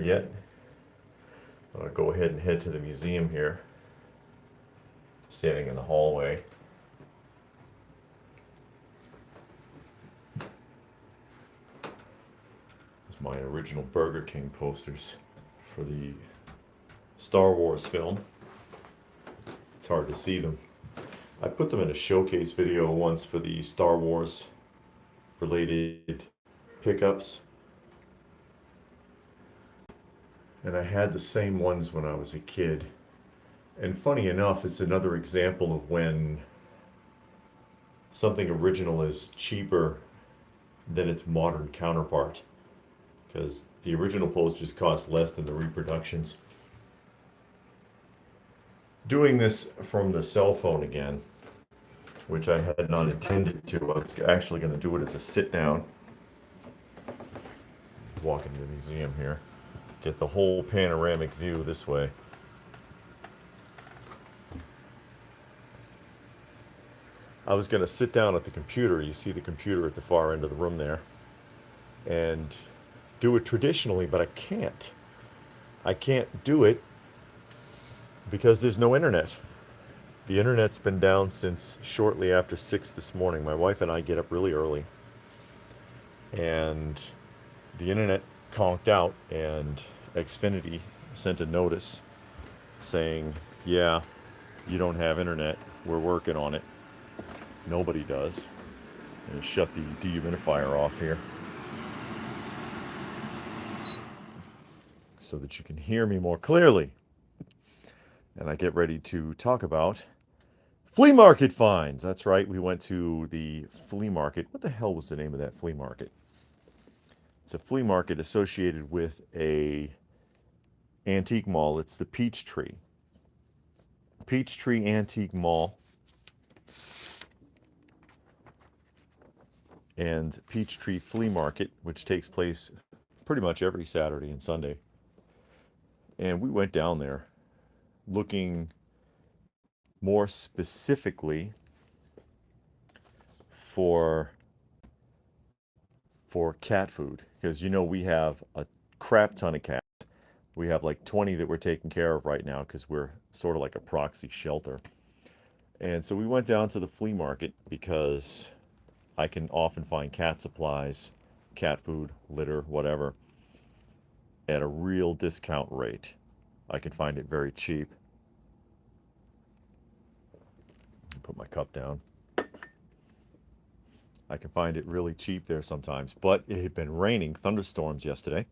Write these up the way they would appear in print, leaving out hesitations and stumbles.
yet. I'll go ahead and head to the museum here. Standing in the hallway. There's my original Burger King posters for the Star Wars film. It's hard to see them. I put them in a showcase video once for the Star Wars related pickups. And I had the same ones when I was a kid. And funny enough, it's another example of when something original is cheaper than its modern counterpart. Because the original posters cost less than the reproductions. Doing this from the cell phone again, which I had not intended to. I was actually going to do it as a sit down. Walk into the museum here. Get the whole panoramic view this way. I was going to sit down at the computer. You see the computer at the far end of the room there. And do it traditionally, but I can't. I can't do it because there's no internet. The internet's been down since shortly after 6 this morning. My wife and I get up really early. And the internet conked out, and Xfinity sent a notice saying, yeah, you don't have internet. We're working on it. Nobody does. And shut the dehumidifier off here so that you can hear me more clearly. And I get ready to talk about flea market finds. That's right, we went to the flea market. What the hell was the name of that flea market? It's a flea market associated with a antique mall. It's the Peachtree Antique Mall and Peachtree Flea Market, which takes place pretty much every Saturday and Sunday. And we went down there looking more specifically for cat food, because we have a crap ton of cats. We have like 20 that we're taking care of right now because we're sort of like a proxy shelter. And so we went down to the flea market because I can often find cat supplies, cat food, litter, whatever, at a real discount rate. I can find it very cheap. Put my cup down. I can find it really cheap there sometimes, but it had been raining, thunderstorms yesterday.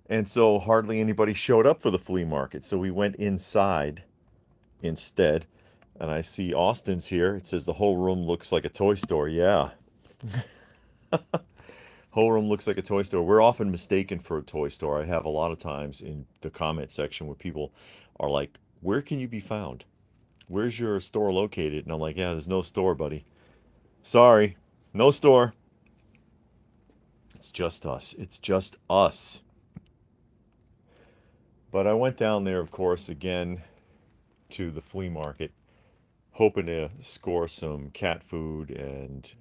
And so hardly anybody showed up for the flea market. So we went inside instead. And I see Austin's here. It says the whole room looks like a toy store. Yeah. Whole room looks like a toy store. We're often mistaken for a toy store. I have a lot of times in the comment section where people are like, where can you be found? Where's your store located? And I'm like, yeah, there's no store, buddy. Sorry, no store. It's just us. It's just us. But I went down there, of course, again to the flea market, hoping to score some cat food and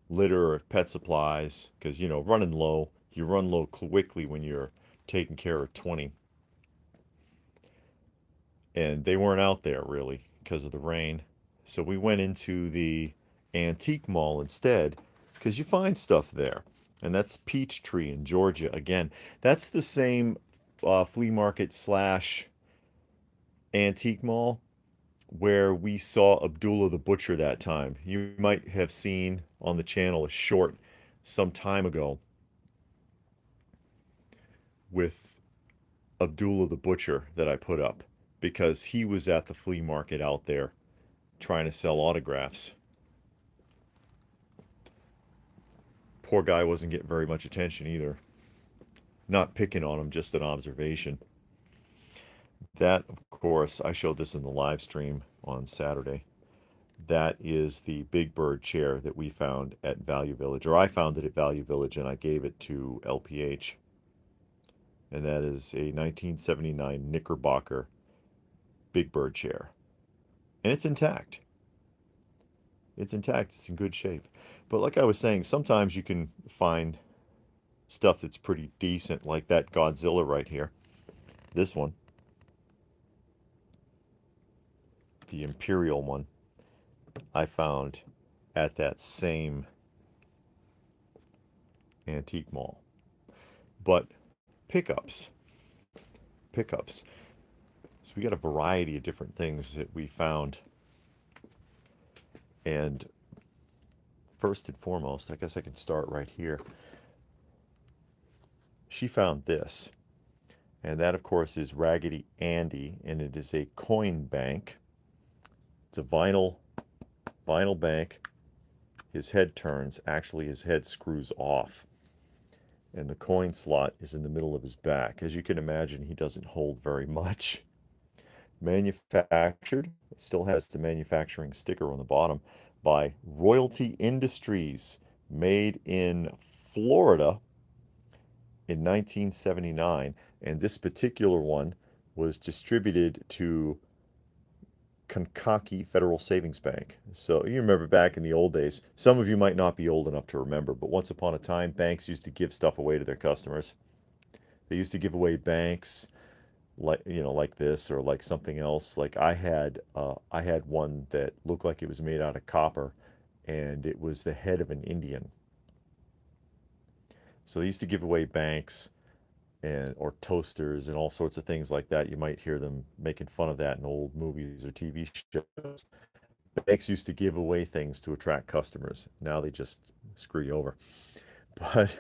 litter or pet supplies, because, running low, you run low quickly when you're taking care of 20. And they weren't out there really because of the rain. So we went into the antique mall instead because you find stuff there. And that's Peachtree in Georgia. Again, that's the same flea market slash antique mall where we saw Abdullah the Butcher that time. You might have seen on the channel a short some time ago with Abdullah the Butcher that I put up because he was at the flea market out there trying to sell autographs. Poor guy wasn't getting very much attention either. Not picking on him, just an observation. That, of course, I showed this in the live stream on Saturday. That is the Big Bird chair that we found at Value Village, or I found it at Value Village and I gave it to LPH. And that is a 1979 Knickerbocker Big Bird chair. And it's intact. It's intact. It's in good shape. But like I was saying, sometimes you can find stuff that's pretty decent, like that Godzilla right here. This one, the Imperial one, I found at that same antique mall. But pickups, pickups. So we got a variety of different things that we found. And first and foremost, I guess I can start right here. She found this. And that, of course, is Raggedy Andy, and it is a coin bank. It's a vinyl bank. His head turns. Actually, his head screws off. And the coin slot is in the middle of his back. As you can imagine, he doesn't hold very much. Manufactured, it still has the manufacturing sticker on the bottom, by Royalty Industries, made in Florida in 1979. And this particular one was distributed to Kankakee Federal Savings Bank. So you remember back in the old days, some of you might not be old enough to remember, but once upon a time, banks used to give stuff away to their customers. They used to give away banks like like this or like something else. Like I had one that looked like it was made out of copper, and it was the head of an Indian. So they used to give away banks and or toasters and all sorts of things like that. You might hear them making fun of that in old movies or TV shows. Banks used to give away things to attract customers. Now they just screw you over. But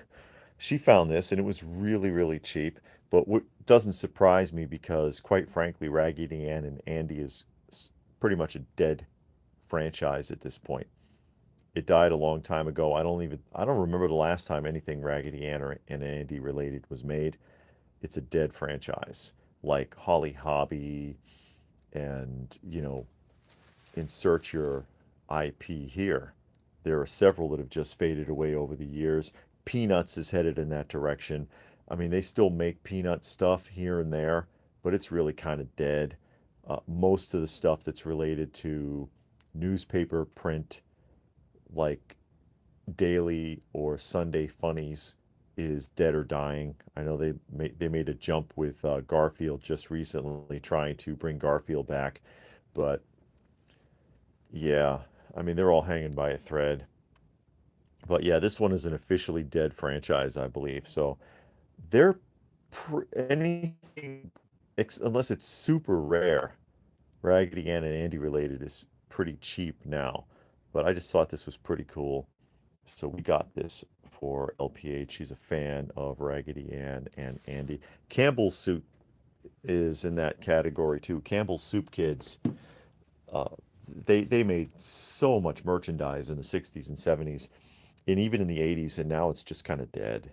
she found this and it was really, really cheap. But what doesn't surprise me because, quite frankly, Raggedy Ann and Andy is pretty much a dead franchise at this point. It died a long time ago. I don't remember the last time anything Raggedy Ann or and Andy related was made. It's a dead franchise, like Holly Hobby and, insert your IP here. There are several that have just faded away over the years. Peanuts is headed in that direction. I mean, they still make peanut stuff here and there, but it's really kind of dead. Most of the stuff that's related to newspaper print, like daily or Sunday funnies, is dead or dying. I know they made a jump with Garfield just recently, trying to bring Garfield back, but yeah, I mean they're all hanging by a thread. But yeah, this one is an officially dead franchise, I believe. So they're anything unless it's super rare, Raggedy Ann and Andy related is pretty cheap now. But I just thought this was pretty cool. So we got this for LPH. She's a fan of Raggedy Ann and Andy. Campbell's Soup is in that category too. Campbell's Soup Kids, uh, they made so much merchandise in the 60s and 70s and even in the 80s, and now it's just kind of dead.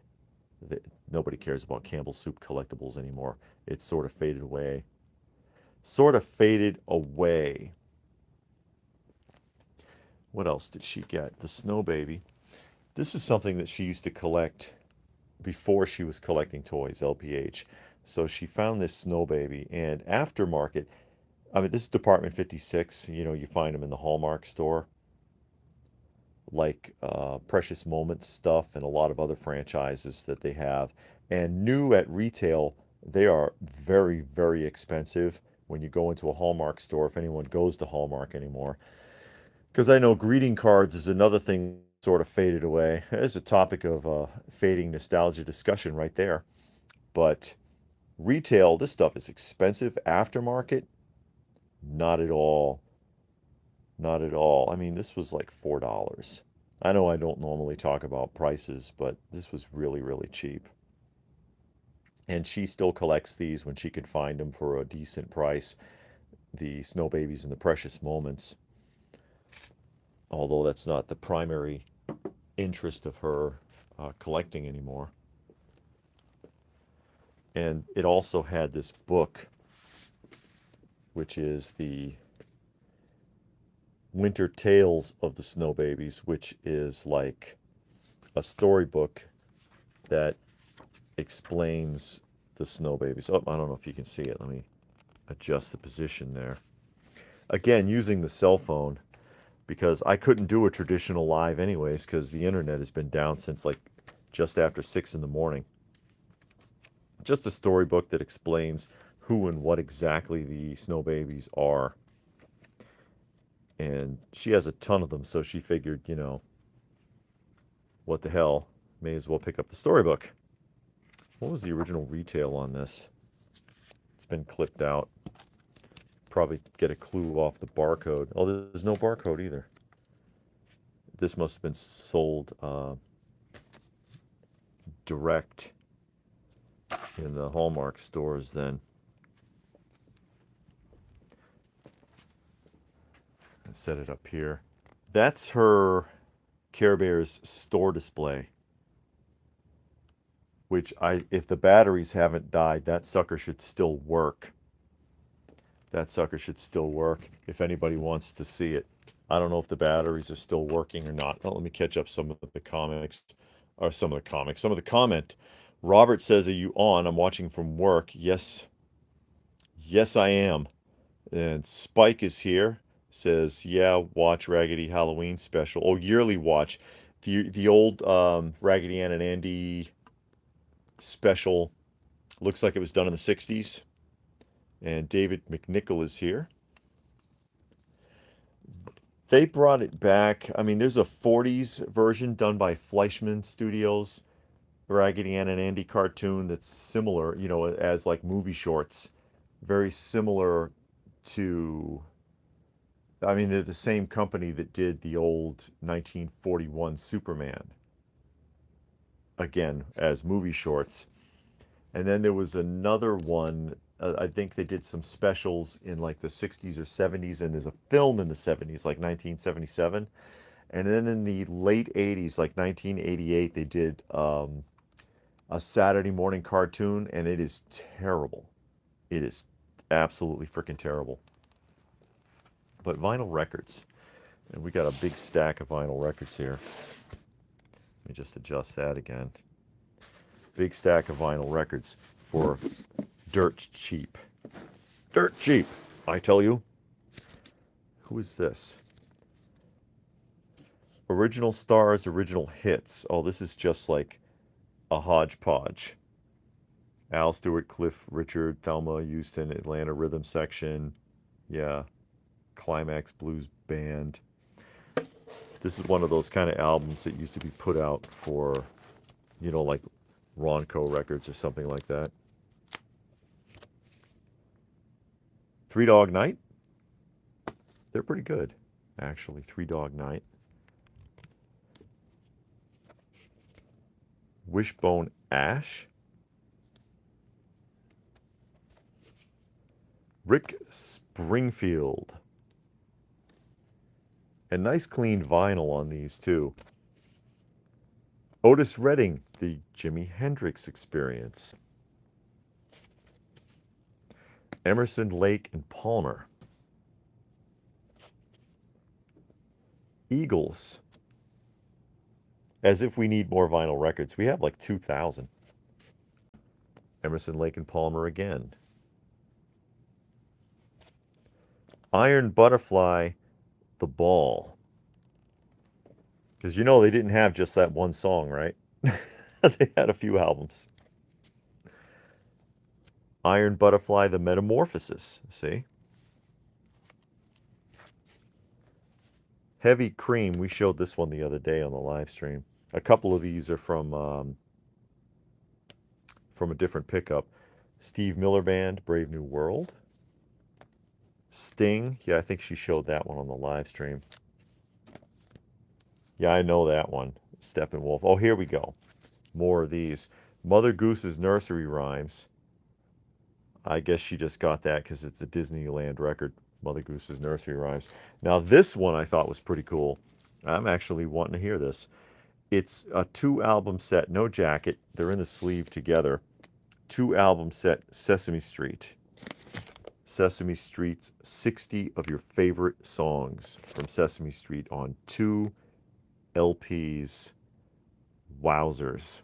Nobody cares about Campbell's Soup collectibles anymore. It's sort of faded away. Sort of faded away. What else did she get? The Snow Baby. This is something that she used to collect before she was collecting toys, LPH. So she found this Snow Baby, and aftermarket, I mean, this is Department 56. You find them in the Hallmark store, like Precious Moments stuff and a lot of other franchises that they have. And new at retail, they are very, very expensive when you go into a Hallmark store, if anyone goes to Hallmark anymore. Because I know greeting cards is another thing sort of faded away. It's a topic of fading nostalgia discussion right there. But retail, this stuff is expensive. Aftermarket, not at all. Not at all. I mean, this was like $4. I know I don't normally talk about prices, but this was really, really cheap. And she still collects these when she can find them for a decent price. The Snow Babies and the Precious Moments. Although that's not the primary interest of her collecting anymore. And it also had this book, which is the Winter Tales of the Snow Babies, which is like a storybook that explains the Snow Babies. Oh, I don't know if you can see it. Let me adjust the position there. Again, using the cell phone because I couldn't do a traditional live anyways because the internet has been down since like just after 6 in the morning. Just a storybook that explains who and what exactly the snow babies are. And she has a ton of them, so she figured, what the hell, may as well pick up the storybook. What was the original retail on this? It's been clipped out. Probably get a clue off the barcode. Oh, there's no barcode either. This must have been sold direct in the Hallmark stores then. Set it up here. That's her Care Bears store display. Which if the batteries haven't died, that sucker should still work. That sucker should still work if anybody wants to see it. I don't know if the batteries are still working or not. Oh, let me catch up some of the comics, or some of the comment. Robert says, "Are you on? I'm watching from work." Yes, yes, I am. And Spike is here. Says, "Yeah, watch Raggedy Halloween special. Oh, yearly watch the old Raggedy Ann and Andy special. Looks like it was done in the '60s." And David McNichol is here. They brought it back. I mean, there's a '40s version done by Fleischman Studios, Raggedy Ann and Andy cartoon that's similar, as like movie shorts. Very similar to, I mean, they're the same company that did the old 1941 Superman, again, as movie shorts. And then there was another one. I think they did some specials in like the '60s or '70s, and there's a film in the '70s, like 1977. And then in the late '80s, like 1988, they did a Saturday morning cartoon, and it is terrible. It is absolutely freaking terrible. But vinyl records, and we got a big stack of vinyl records here. Let me just adjust that again. Big stack of vinyl records for dirt cheap. Dirt cheap, I tell you. Who is this? Original stars, original hits. Oh, this is just like a hodgepodge. Al Stewart, Cliff Richard, Thelma Houston, Atlanta Rhythm Section. Yeah. Climax Blues Band. This is one of those kind of albums that used to be put out for, like Ronco Records or something like that. Three Dog Night. They're pretty good, actually. Three Dog Night. Wishbone Ash. Rick Springfield. And nice clean vinyl on these, too. Otis Redding, the Jimi Hendrix Experience. Emerson, Lake, and Palmer. Eagles. As if we need more vinyl records. We have like 2,000. Emerson, Lake, and Palmer again. Iron Butterfly, The Ball. Because they didn't have just that one song, right? They had a few albums. Iron Butterfly, The Metamorphosis. See? Heavy Cream. We showed this one the other day on the live stream. A couple of these are from a different pickup. Steve Miller Band, Brave New World. Sting. Yeah, I think she showed that one on the live stream. Yeah, I know that one. Steppenwolf. Oh, here we go. More of these. Mother Goose's Nursery Rhymes. I guess she just got that because it's a Disneyland record. Mother Goose's Nursery Rhymes. Now, this one I thought was pretty cool. I'm actually wanting to hear this. It's a 2-album set, no jacket. They're in the sleeve together. 2-album set, Sesame Street. Sesame Street's 60 of your favorite songs from Sesame Street on 2 LPs. Wowzers.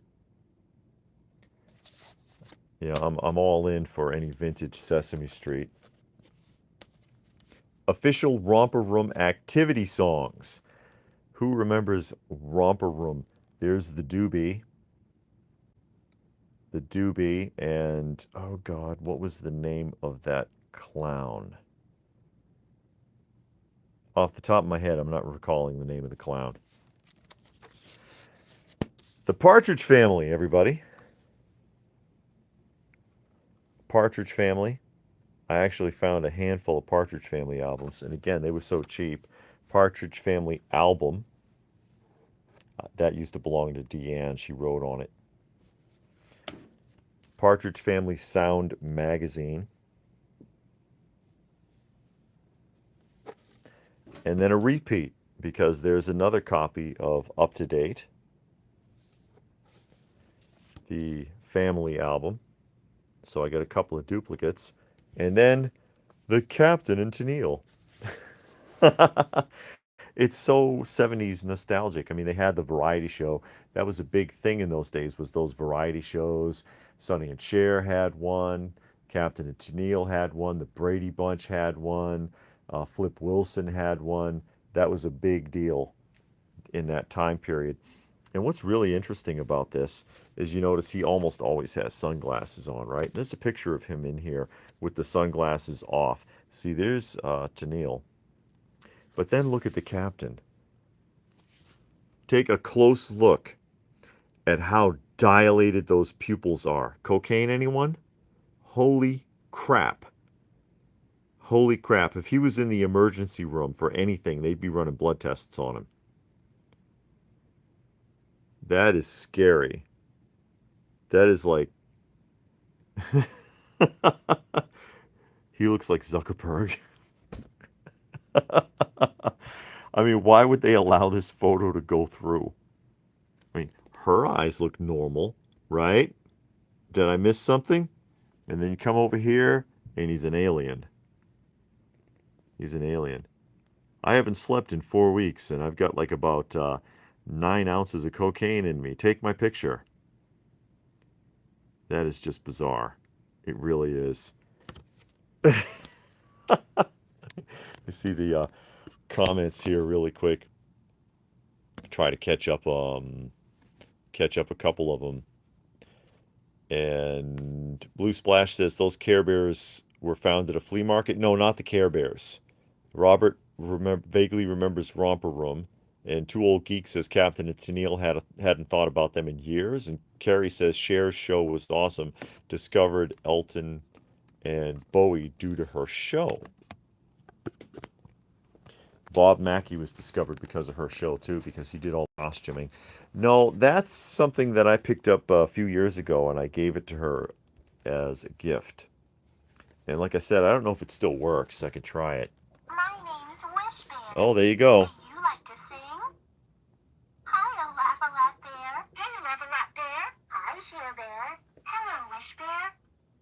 Yeah, I'm all in for any vintage Sesame Street. Official Romper Room activity songs. Who remembers Romper Room? There's the doobie. the doobie, and oh God, what was the name of that clown? Off the top of my head, I'm not recalling the name of the clown. The Partridge Family, everybody. Partridge Family. I actually found a handful of Partridge Family albums, and again, they were so cheap. Partridge Family album. That used to belong to Deanne. She wrote on it. Partridge Family Sound magazine. And then a repeat, because there's another copy of Up to Date, the family album. So I got a couple of duplicates. And then the Captain and Tennille. It's so 70s nostalgic. I mean, they had the variety show. That was a big thing in those days, was those variety shows. Sonny and Cher had one. Captain and Tennille had one. The Brady Bunch had one. Flip Wilson had one. That was a big deal in that time period. And what's really interesting about this is you notice he almost always has sunglasses on, right? There's a picture of him in here with the sunglasses off. See, there's Tennille. But then look at the captain. Take a close look at how dilated those pupils are. Cocaine, anyone? Holy crap. Holy crap. If he was in the emergency room for anything, they'd be running blood tests on him. That is scary. That is like... He looks like Zuckerberg. I mean, why would they allow this photo to go through? I mean, her eyes look normal, right? Did I miss something? And then you come over here, and he's an alien. He's an alien. I haven't slept in 4 weeks, and I've got like about 9 ounces of cocaine in me. Take my picture. That is just bizarre. It really is. You see the comments here really quick. Try to catch up a couple of them. And Blue Splash says those Care Bears were found at a flea market. No, not the Care Bears. Robert vaguely remembers Romper Room. And Two Old Geek says Captain and Tennille hadn't thought about them in years. And Carrie says Cher's show was awesome. Discovered Elton and Bowie due to her show. Bob Mackie was discovered because of her show too, because he did all the costuming. No, that's something that I picked up a few years ago, and I gave it to her as a gift. And like I said, I don't know if it still works. I could try it. My name's Wishbane. Oh, there you go. Do you like to sing? Hi, Laugh-A-Lot Bear. Hey, Laugh-A-Lot Bear. Hi, Share Bear. Hello, Wish Bear.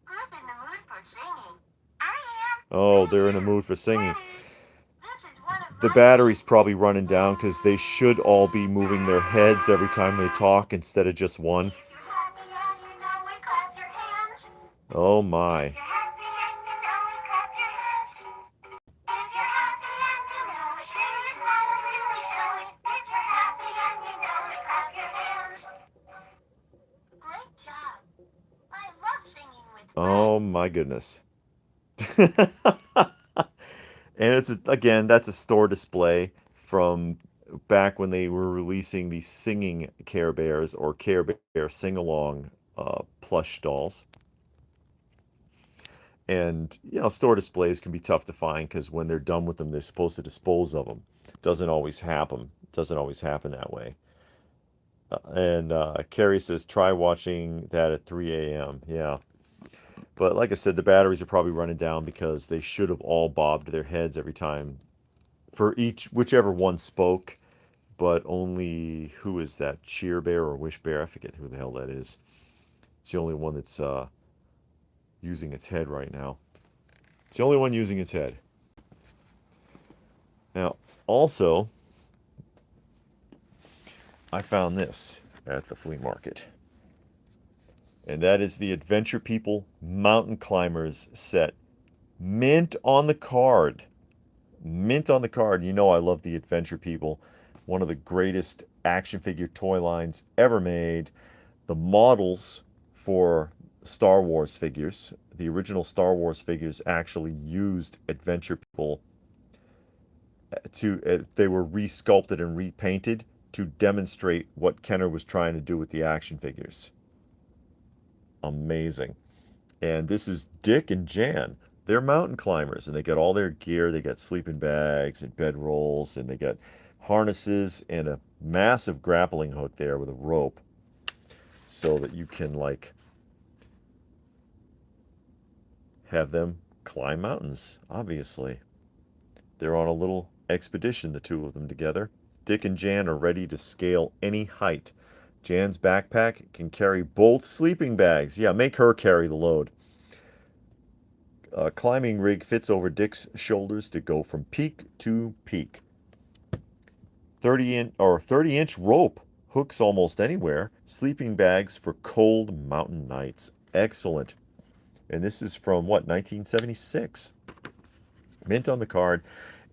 Who's in the mood for singing? I am. Oh, they're in a mood for singing. This is one of The my battery's probably running down because they should all be moving their heads every time they talk instead of just one. If you're happy and you know it, clap your hands. Oh my. If you're happy and you know it, clap your hands. If you're happy and you know it, share your smile and really show it. If you're happy and you know it, clap your hands. Great job. I love singing with Oh friends. my goodness. And again, that's a store display from back when they were releasing the singing Care Bears or Care Bear sing-along plush dolls. And, store displays can be tough to find because when they're done with them, they're supposed to dispose of them. Doesn't always happen. Doesn't always happen that way. And Carrie says, try watching that at 3 a.m. Yeah. But like I said, the batteries are probably running down because they should have all bobbed their heads every time for whichever one spoke. But only, who is that? Cheer Bear or Wish Bear? I forget who the hell that is. It's the only one that's using its head right now. It's the only one using its head. Now, also, I found this at the flea market. And that is the Adventure People Mountain Climbers set. Mint on the card. Mint on the card. You know I love the Adventure People. One of the greatest action figure toy lines ever made. The models for Star Wars figures. The original Star Wars figures actually used adventure people they were resculpted and repainted to demonstrate what Kenner was trying to do with the action figures. Amazing. And this is Dick and Jan. They're mountain climbers, and they got all their gear. They got sleeping bags and bed rolls, and they got harnesses and a massive grappling hook there with a rope so that you can, like, have them climb mountains, obviously. They're on a little expedition, the two of them together. Dick and Jan are ready to scale any height. Jan's backpack can carry both sleeping bags. Yeah, make her carry the load. A climbing rig fits over Dick's shoulders to go from peak to peak. 30-inch rope hooks almost anywhere. Sleeping bags for cold mountain nights. Excellent. And this is from what, 1976? Mint on the card.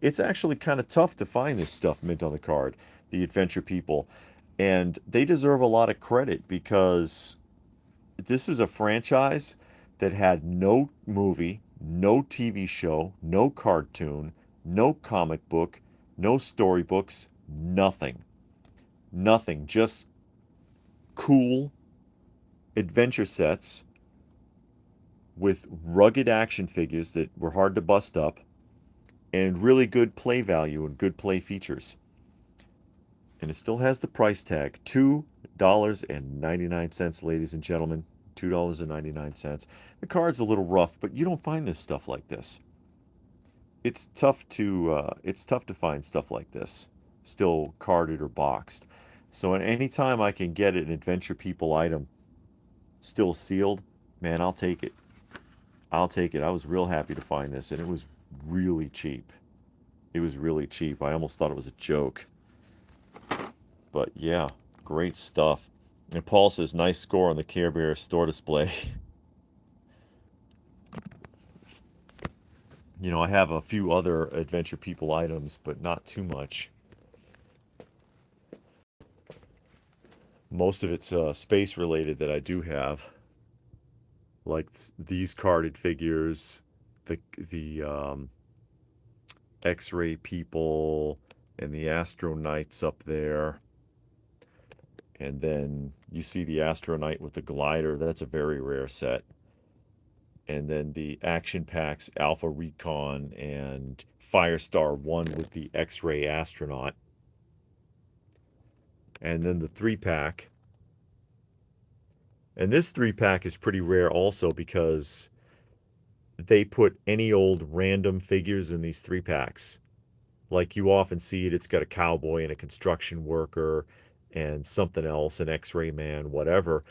It's actually kind of tough to find this stuff mint on the card, the Adventure People. And they deserve a lot of credit because this is a franchise that had no movie, no TV show, no cartoon, no comic book, no storybooks, nothing. Nothing. Just cool adventure sets with rugged action figures that were hard to bust up and really good play value and good play features. And it still has the price tag, $2.99, ladies and gentlemen. $2.99. The card's a little rough, but you don't find this stuff like this. It's tough to find stuff like this, still carded or boxed. So at any time I can get an Adventure People item still sealed, man, I'll take it. I'll take it. I was real happy to find this, and it was really cheap. It was really cheap. I almost thought it was a joke. But yeah, great stuff. And Paul says, nice score on the Care Bear store display. You know, I have a few other Adventure People items, but not too much. Most of it's space related that I do have. Like these carded figures, the X-ray people, and the Astro Knights up there. And then you see the Astro Knight with the glider. That's a very rare set. And then the action packs, Alpha Recon and Firestar 1 with the X-ray astronaut. And then the 3-pack. And this 3-pack is pretty rare also because they put any old random figures in these 3-packs. Like you often see it, it's got a cowboy and a construction worker and something else, an X-ray man, whatever.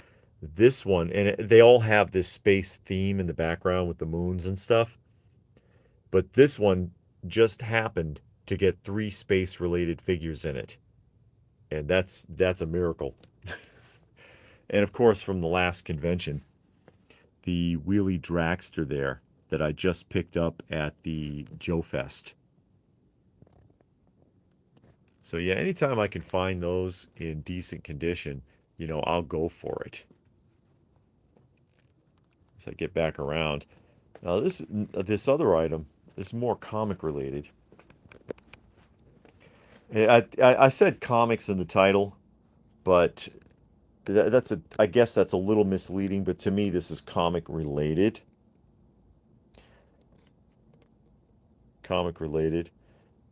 This one, and they all have this space theme in the background with the moons and stuff. But this one just happened to get 3 space-related figures in it. And that's a miracle. And of course, from the last convention, the Wheelie Dragster there that I just picked up at the Joe Fest. So yeah, anytime I can find those in decent condition, you know, I'll go for it. As I get back around. Now this other item is more comic related. I said comics in the title, but I guess that's a little misleading, but to me this is comic related. Comic related.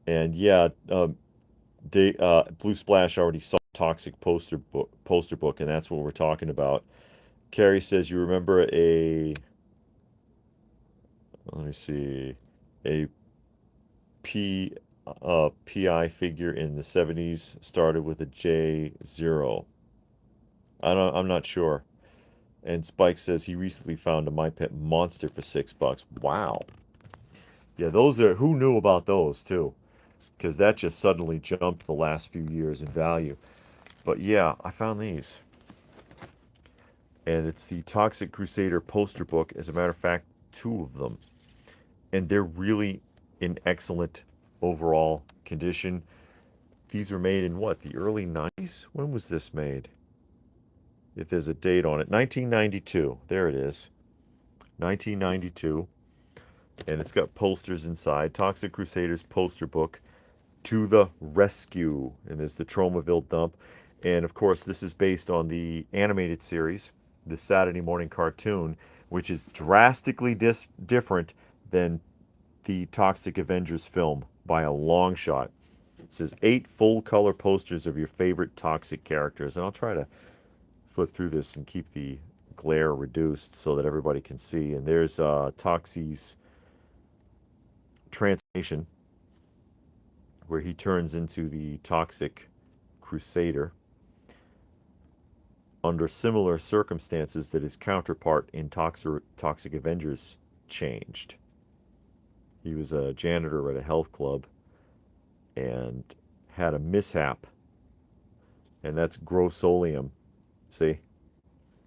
And yeah, Blue Splash already saw Toxic poster book, and that's what we're talking about. Carrie says, you remember let me see, a PI figure in the 70s started with a J0. I'm not sure. And Spike says he recently found a My Pet Monster for $6. Wow. Yeah, those are, who knew about those too? Because that just suddenly jumped the last few years in value. But yeah, I found these. And it's the Toxic Crusader poster book. As a matter of fact, 2 of them. And they're really in excellent overall condition. These were made in what, the early 90s? When was this made? if there's a date on it. 1992. There it is. 1992. And it's got posters inside. Toxic Crusaders poster book, To the Rescue. And there's the Tromaville dump. And of course, this is based on the animated series, the Saturday morning cartoon, which is drastically different than the Toxic Avengers film by a long shot. It says 8 full color posters of your favorite toxic characters. And I'll try to flip through this and keep the glare reduced so that everybody can see. And there's Toxie's transformation, where he turns into the Toxic Crusader under similar circumstances that his counterpart in Toxic Avengers changed. He was a janitor at a health club and had a mishap, and that's grossolium. See?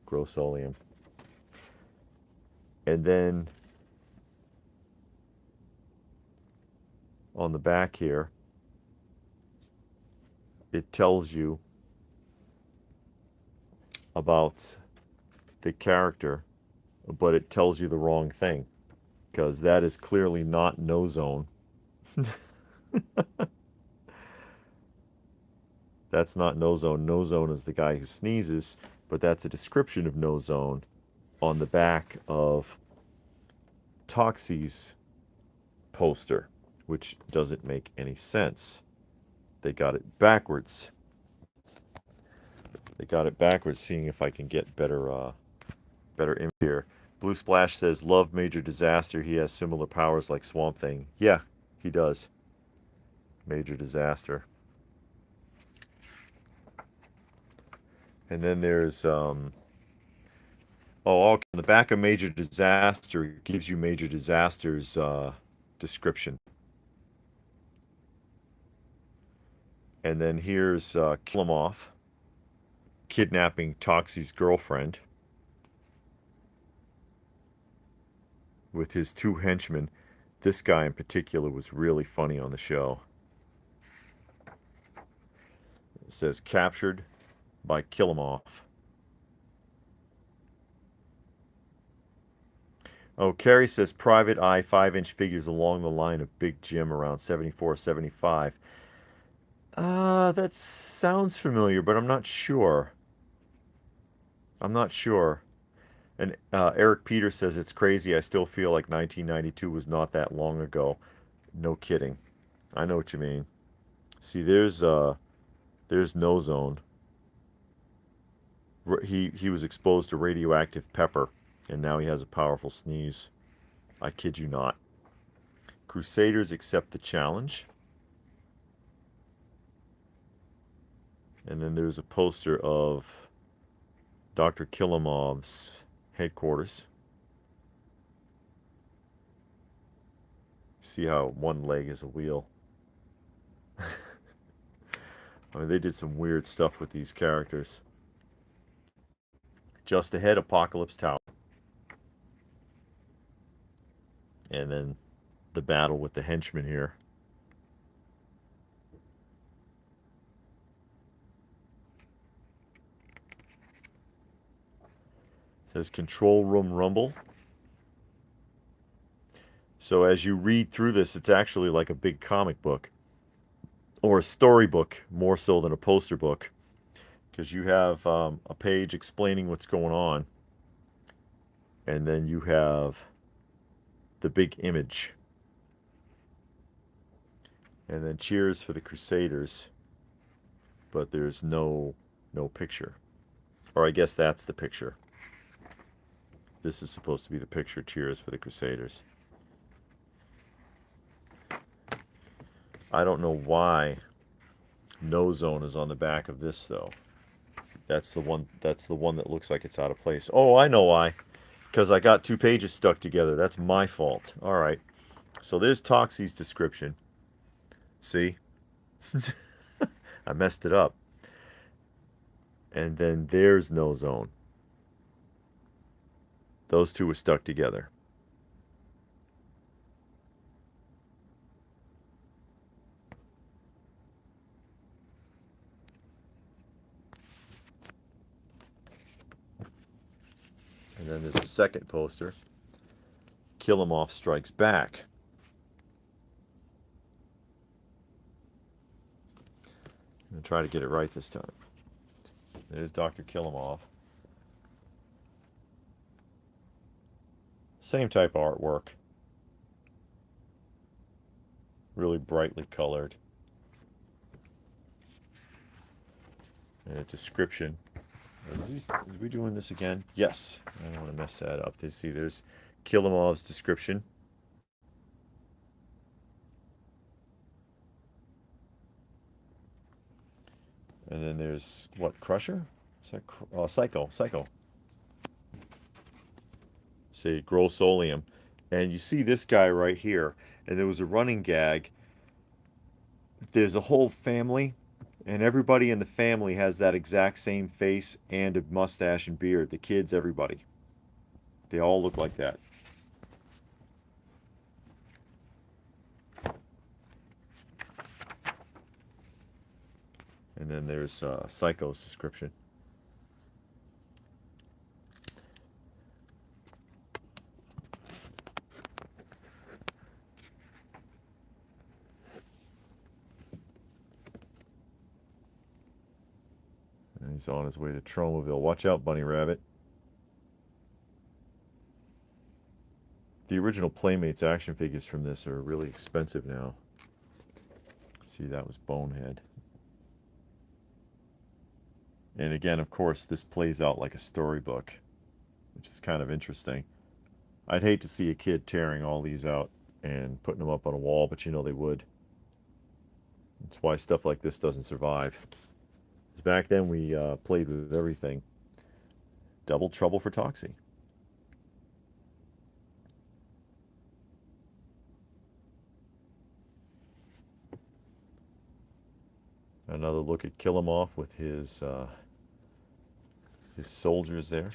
Grossolium. And then on the back here, it tells you about the character, but it tells you the wrong thing, because that is clearly not No Zone. That's not No Zone. No Zone is the guy who sneezes, but that's a description of No Zone on the back of Toxie's poster, which doesn't make any sense. They got it backwards. They got it backwards, seeing if I can get better image here. Blue Splash says, love Major Disaster. He has similar powers like Swamp Thing. Yeah, he does. Major Disaster. And then there's, on the back of Major Disaster, it gives you Major Disaster's description. And then here's Kill 'Em Off, kidnapping Toxie's girlfriend with his 2 henchmen. This guy in particular was really funny on the show. It says, captured by Kill 'Em Off. Oh, Carrie says, Private Eye 5-inch figures along the line of Big Jim around 74, 75. That sounds familiar, but I'm not sure. I'm not sure. And Eric Peter says, it's crazy. I still feel like 1992 was not that long ago. No kidding. I know what you mean. See, there's No Zone. He was exposed to radioactive pepper, and now he has a powerful sneeze. I kid you not. Crusaders accept the challenge. And then there's a poster of Dr. Kilimov's headquarters. See how one leg is a wheel. I mean, they did some weird stuff with these characters. Just ahead, Apocalypse Tower. And then the battle with the henchmen here. It says Control Room Rumble. So as you read through this, it's actually like a big comic book. Or a storybook, more so than a poster book. Because you have a page explaining what's going on. And then you have the big image. And then cheers for the Crusaders. But there's no picture. Or I guess that's the picture. This is supposed to be the picture. Cheers for the Crusaders. I don't know why No Zone is on the back of this though. That's the one that looks like it's out of place. Oh, I know why. Because I got 2 pages stuck together. That's my fault. All right. So there's Toxie's description. See? I messed it up. And then there's No Zone. Those 2 were stuck together. second poster, Kill 'Em Off Strikes Back. I'm going to try to get it right this time. There's Dr. Kill 'Em Off. Same type of artwork. Really brightly colored. And a description. Are we doing this again? Yes. I don't want to mess that up. You see, there's Kill 'Em Off's description. And then there's what? Crusher? Is that Psycho? Psycho. Say Grossolium. And you see this guy right here. And there was a running gag. There's a whole family, and everybody in the family has that exact same face and a mustache and beard. The kids, everybody. They all look like that. And then there's Psycho's description. And he's on his way to Tromaville. Watch out, Bunny Rabbit. The original Playmates action figures from this are really expensive now. See, that was Bonehead. And again, of course, this plays out like a storybook, which is kind of interesting. I'd hate to see a kid tearing all these out and putting them up on a wall, but you know they would. That's why stuff like this doesn't survive. Because back then we played with everything. Double trouble for Toxie. Another look at Kill 'Em Off with his soldiers there.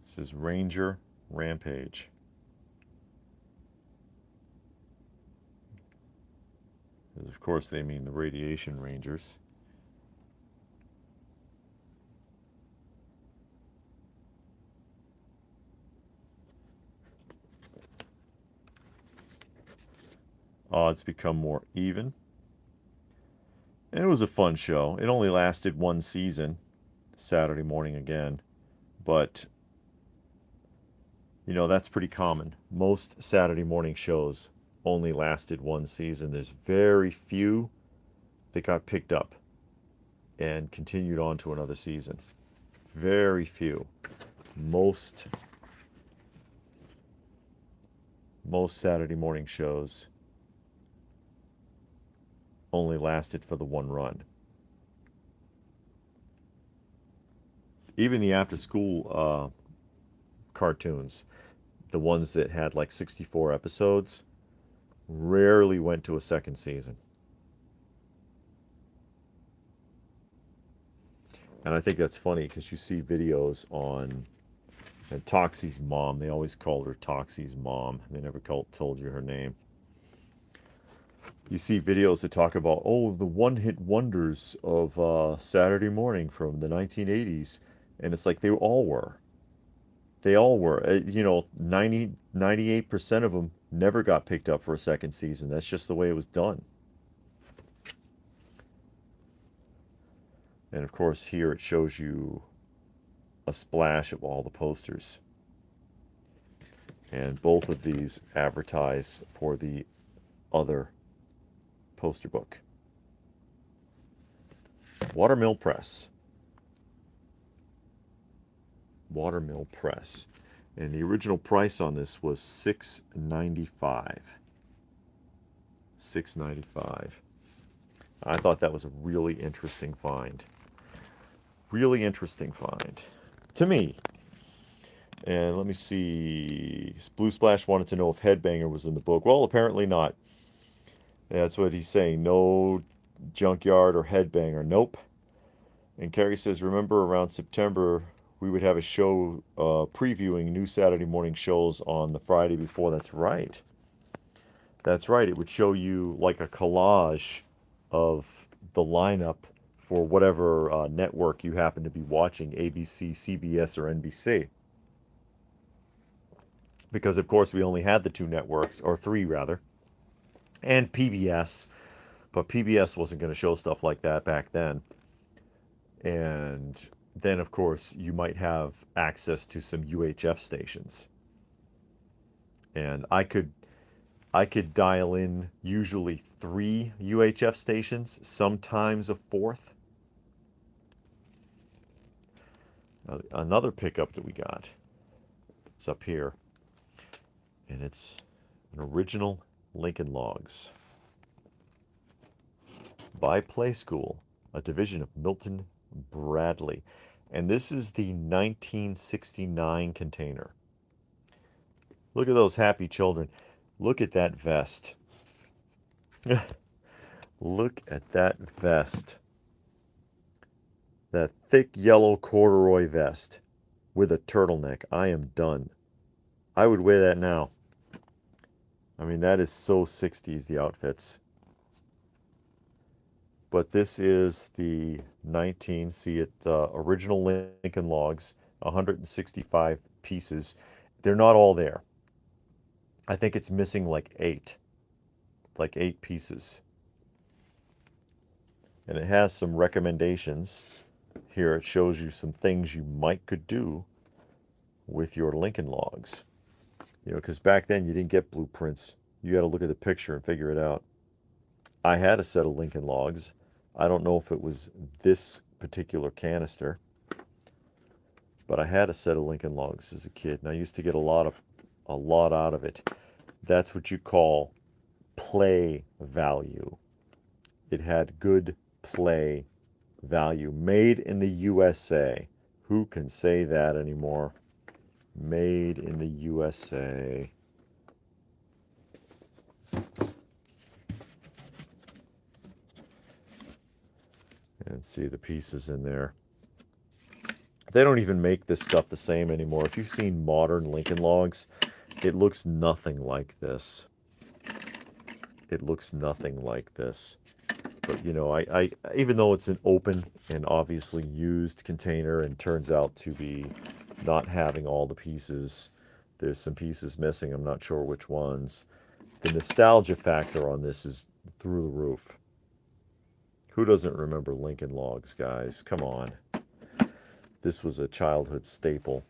This is Ranger Rampage. Of course, they mean the Radiation Rangers. Odds become more even. And it was a fun show. It only lasted one season, Saturday morning again. But, you know, that's pretty common. Most Saturday morning shows only lasted one season. There's very few that got picked up and continued on to another season. Very few. Most Saturday morning shows only lasted for the one run. Even the after school cartoons, the ones that had like 64 episodes, rarely went to a second season. And I think that's funny because you see videos on Toxie's mom. They always called her Toxie's mom. They never told you her name. You see videos that talk about, oh, the one-hit wonders of Saturday morning from the 1980s. And it's like they all were. They all were. You know, 98% of them never got picked up for a second season. That's just the way it was done. And of course, here it shows you a splash of all the posters. And both of these advertise for the other poster book. Watermill Press. Watermill Press. And the original price on this was $6.95. $6.95. I thought that was a really interesting find. Really interesting find. To me. And let me see. Blue Splash wanted to know if Headbanger was in the book. Well, apparently not. That's what he's saying. No Junkyard or Headbanger. Nope. And Carrie says, remember around September, we would have a show previewing new Saturday morning shows on the Friday before. That's right. That's right. It would show you like a collage of the lineup for whatever network you happen to be watching, ABC, CBS, or NBC. Because, of course, we only had the two networks, or three rather, and PBS, but PBS wasn't going to show stuff like that back then. And then, of course, you might have access to some UHF stations. And I could dial in usually three UHF stations, sometimes a fourth. Another pickup that we got is up here, and it's an original Lincoln Logs by Play School, a division of Milton Bradley. And this is the 1969 container. Look at those happy children. Look at that vest. Look at that vest. That thick yellow corduroy vest with a turtleneck. I am done. I would wear that now. I mean, that is so 60s, the outfits. But this is the 19, see it, original Lincoln Logs, 165 pieces. They're not all there. I think it's missing like eight pieces. And it has some recommendations. Here it shows you some things you might could do with your Lincoln Logs. You know, because back then you didn't get blueprints. You got to look at the picture and figure it out. I had a set of Lincoln Logs. I don't know if it was this particular canister, but I had a set of Lincoln Logs as a kid, and I used to get a lot out of it. That's what you call play value. It had good play value. Made in the USA. Who can say that anymore? Made in the USA. And see the pieces in there. They don't even make this stuff the same anymore. If you've seen modern Lincoln Logs, it looks nothing like this. It looks nothing like this. But, you know, I even though it's an open and obviously used container and turns out to be not having all the pieces, there's some pieces missing. I'm not sure which ones. The nostalgia factor on this is through the roof. Who doesn't remember Lincoln Logs, guys? Come on. This was a childhood staple.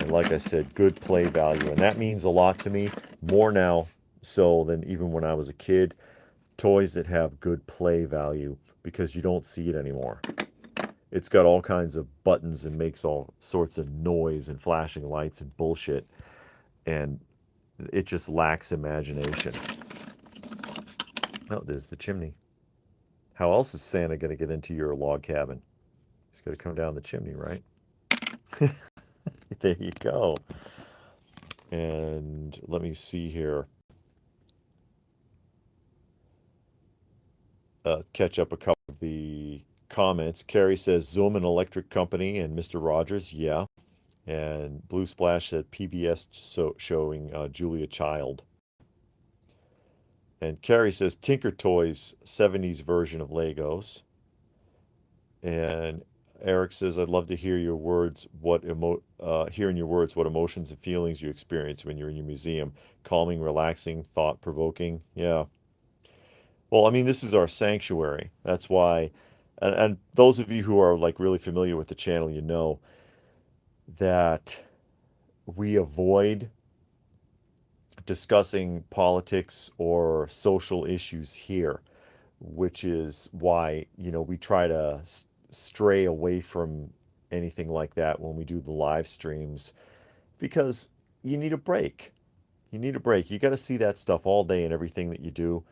And like I said, good play value. And that means a lot to me, more now so than even when I was a kid. Toys that have good play value, because you don't see it anymore. It's got all kinds of buttons and makes all sorts of noise and flashing lights and bullshit. And it just lacks imagination. Oh, there's the chimney. How else is Santa going to get into your log cabin? He's going to come down the chimney, right? There you go. And let me see here. Catch up a couple of the comments. Carrie says Zoom and Electric Company and Mr. Rogers, yeah. And Blue Splash said PBS showing Julia Child. And Carrie says Tinker Toys 70s version of Legos. And Eric says, I'd love to hear your words, hear in your words what emotions and feelings you experience when you're in your museum. Calming, relaxing, thought-provoking. Yeah. Well, I mean, this is our sanctuary. That's why, and those of you who are like really familiar with the channel, you know that we avoid discussing politics or social issues here, which is why, you know, we try to stray away from anything like that when we do the live streams, because you need a break. You need a break. You got to see that stuff all day and everything that you do.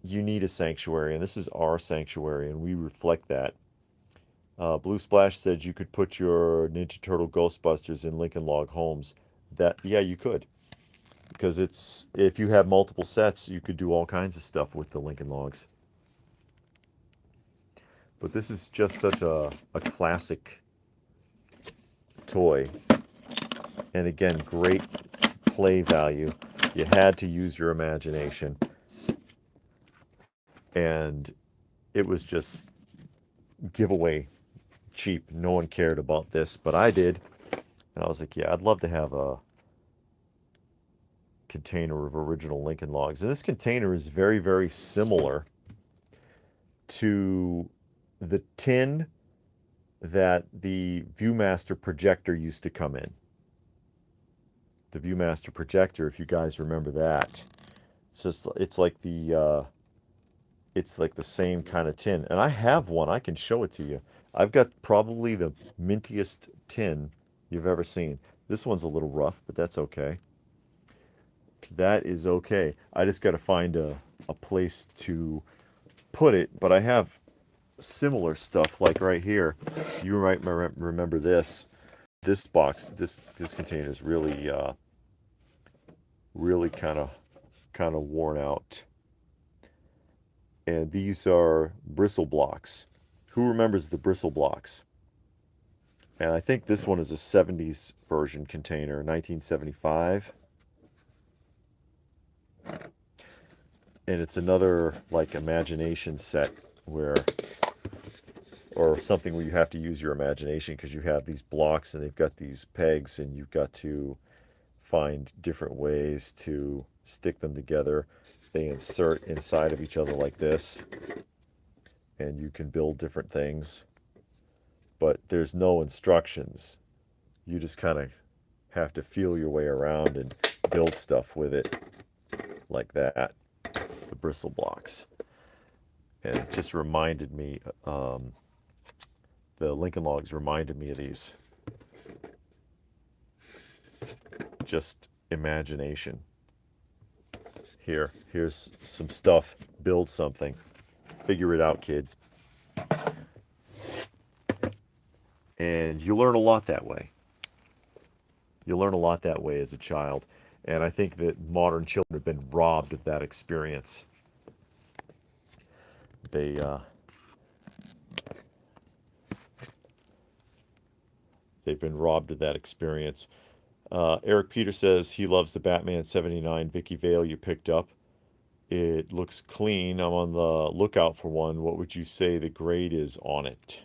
You need a sanctuary, and this is our sanctuary, and we reflect that. Blue Splash said you could put your Ninja Turtle Ghostbusters in Lincoln Log homes. Yeah, you could. Because if you have multiple sets, you could do all kinds of stuff with the Lincoln Logs. But this is just such a classic toy. And again, great play value. You had to use your imagination. And it was just giveaway cheap. No one cared about this, but I did. And I was like, yeah, I'd love to have a container of original Lincoln Logs. And this container is very, very similar to the tin that the Viewmaster projector used to come in. The Viewmaster projector, if you guys remember that, it's like the same kind of tin. And I have one. I can show it to you. I've got probably the mintiest tin you've ever seen. This one's a little rough, but that's okay. That is okay. I just got to find a place to put it. But I have similar stuff like right here. You might remember this. This box, this container is really really kind of worn out. And these are bristle blocks. Who remembers the bristle blocks? And I think this one is a 70s version container, 1975. And it's another like imagination set where, or something where you have to use your imagination because you have these blocks and they've got these pegs and you've got to find different ways to stick them together. They insert inside of each other like this, and you can build different things, but there's no instructions. You just kind of have to feel your way around and build stuff with it like that, the bristle blocks. And it just reminded me, the Lincoln Logs reminded me of these. Just imagination. Here's some stuff. Build something. Figure it out, kid. And you learn a lot that way. You learn a lot that way as a child. And I think that modern children have been robbed of that experience. They've been robbed of that experience. Eric Peter says he loves the Batman 79 Vicky Vale you picked up. It looks clean. I'm on the lookout for one. What would you say the grade is on it?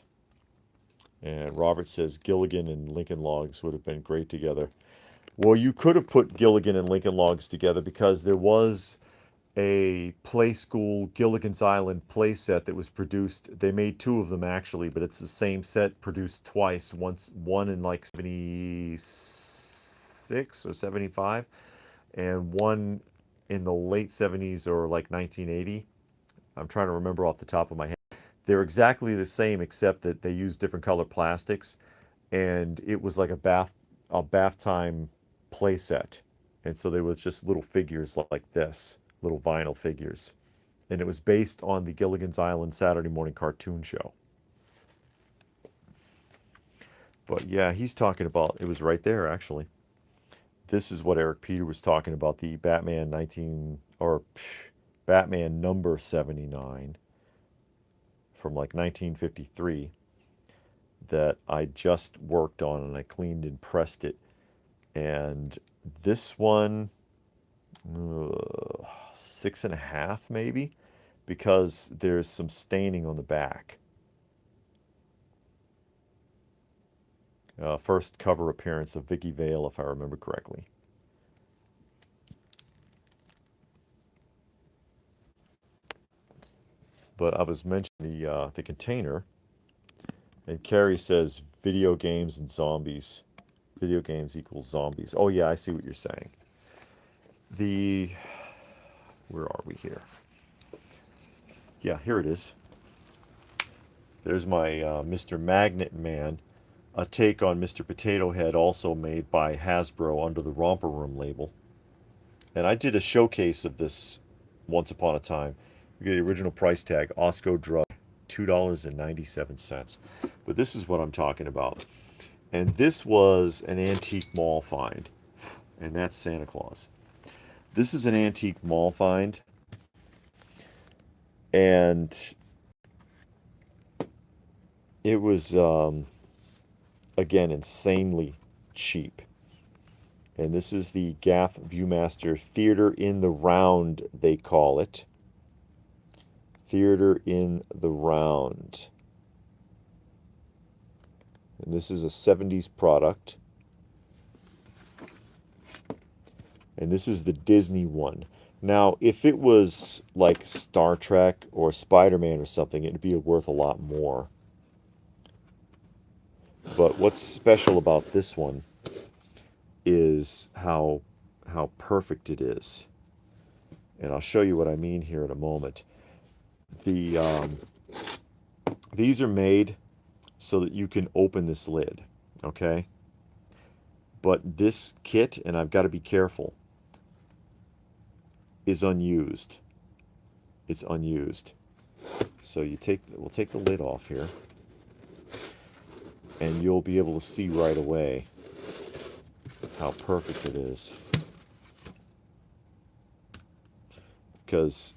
And Robert says Gilligan and Lincoln Logs would have been great together. Well, you could have put Gilligan and Lincoln Logs together because there was a Play School Gilligan's Island play set that was produced. They made two of them actually, but it's the same set produced twice. One in like 76 or 75, and one in the late 70s or like 1980. I'm trying to remember off the top of my head. They're exactly the same except that they use different color plastics, and it was like a bath time play set. And so they were just little figures like this, little vinyl figures. And it was based on the Gilligan's Island Saturday morning cartoon show. But yeah, he's talking about, it was right there actually. This is what Eric Peter was talking about, the Batman 19, or Batman number 79 from like 1953 that I just worked on, and I cleaned and pressed it. And this one, 6.5 maybe, because there's some staining on the back. First cover appearance of Vicky Vale, if I remember correctly. But I was mentioning the container, and Carrie says video games and zombies. Video games equals zombies. Oh yeah, I see what you're saying. Where are we here? Yeah, here it is. There's my Mr. Magnet Man, a take on Mr. Potato Head, also made by Hasbro under the Romper Room label. And I did a showcase of this once upon a time. You get the original price tag, Osco Drug, $2.97. But this is what I'm talking about. And this was an antique mall find. And that's Santa Claus. This is an antique mall find. And it was, again, insanely cheap. And this is the Gaff Viewmaster Theater in the Round, they call it. Theater in the Round. And this is a 70s product. And this is the Disney one. Now, if it was like Star Trek or Spider-Man or something, it'd be worth a lot more. But what's special about this one is how perfect it is. And I'll show you what I mean here in a moment. The these are made so that you can open this lid, okay? But this kit, and I've got to be careful, is unused. It's unused. So we'll take the lid off here, and you'll be able to see right away how perfect it is. Because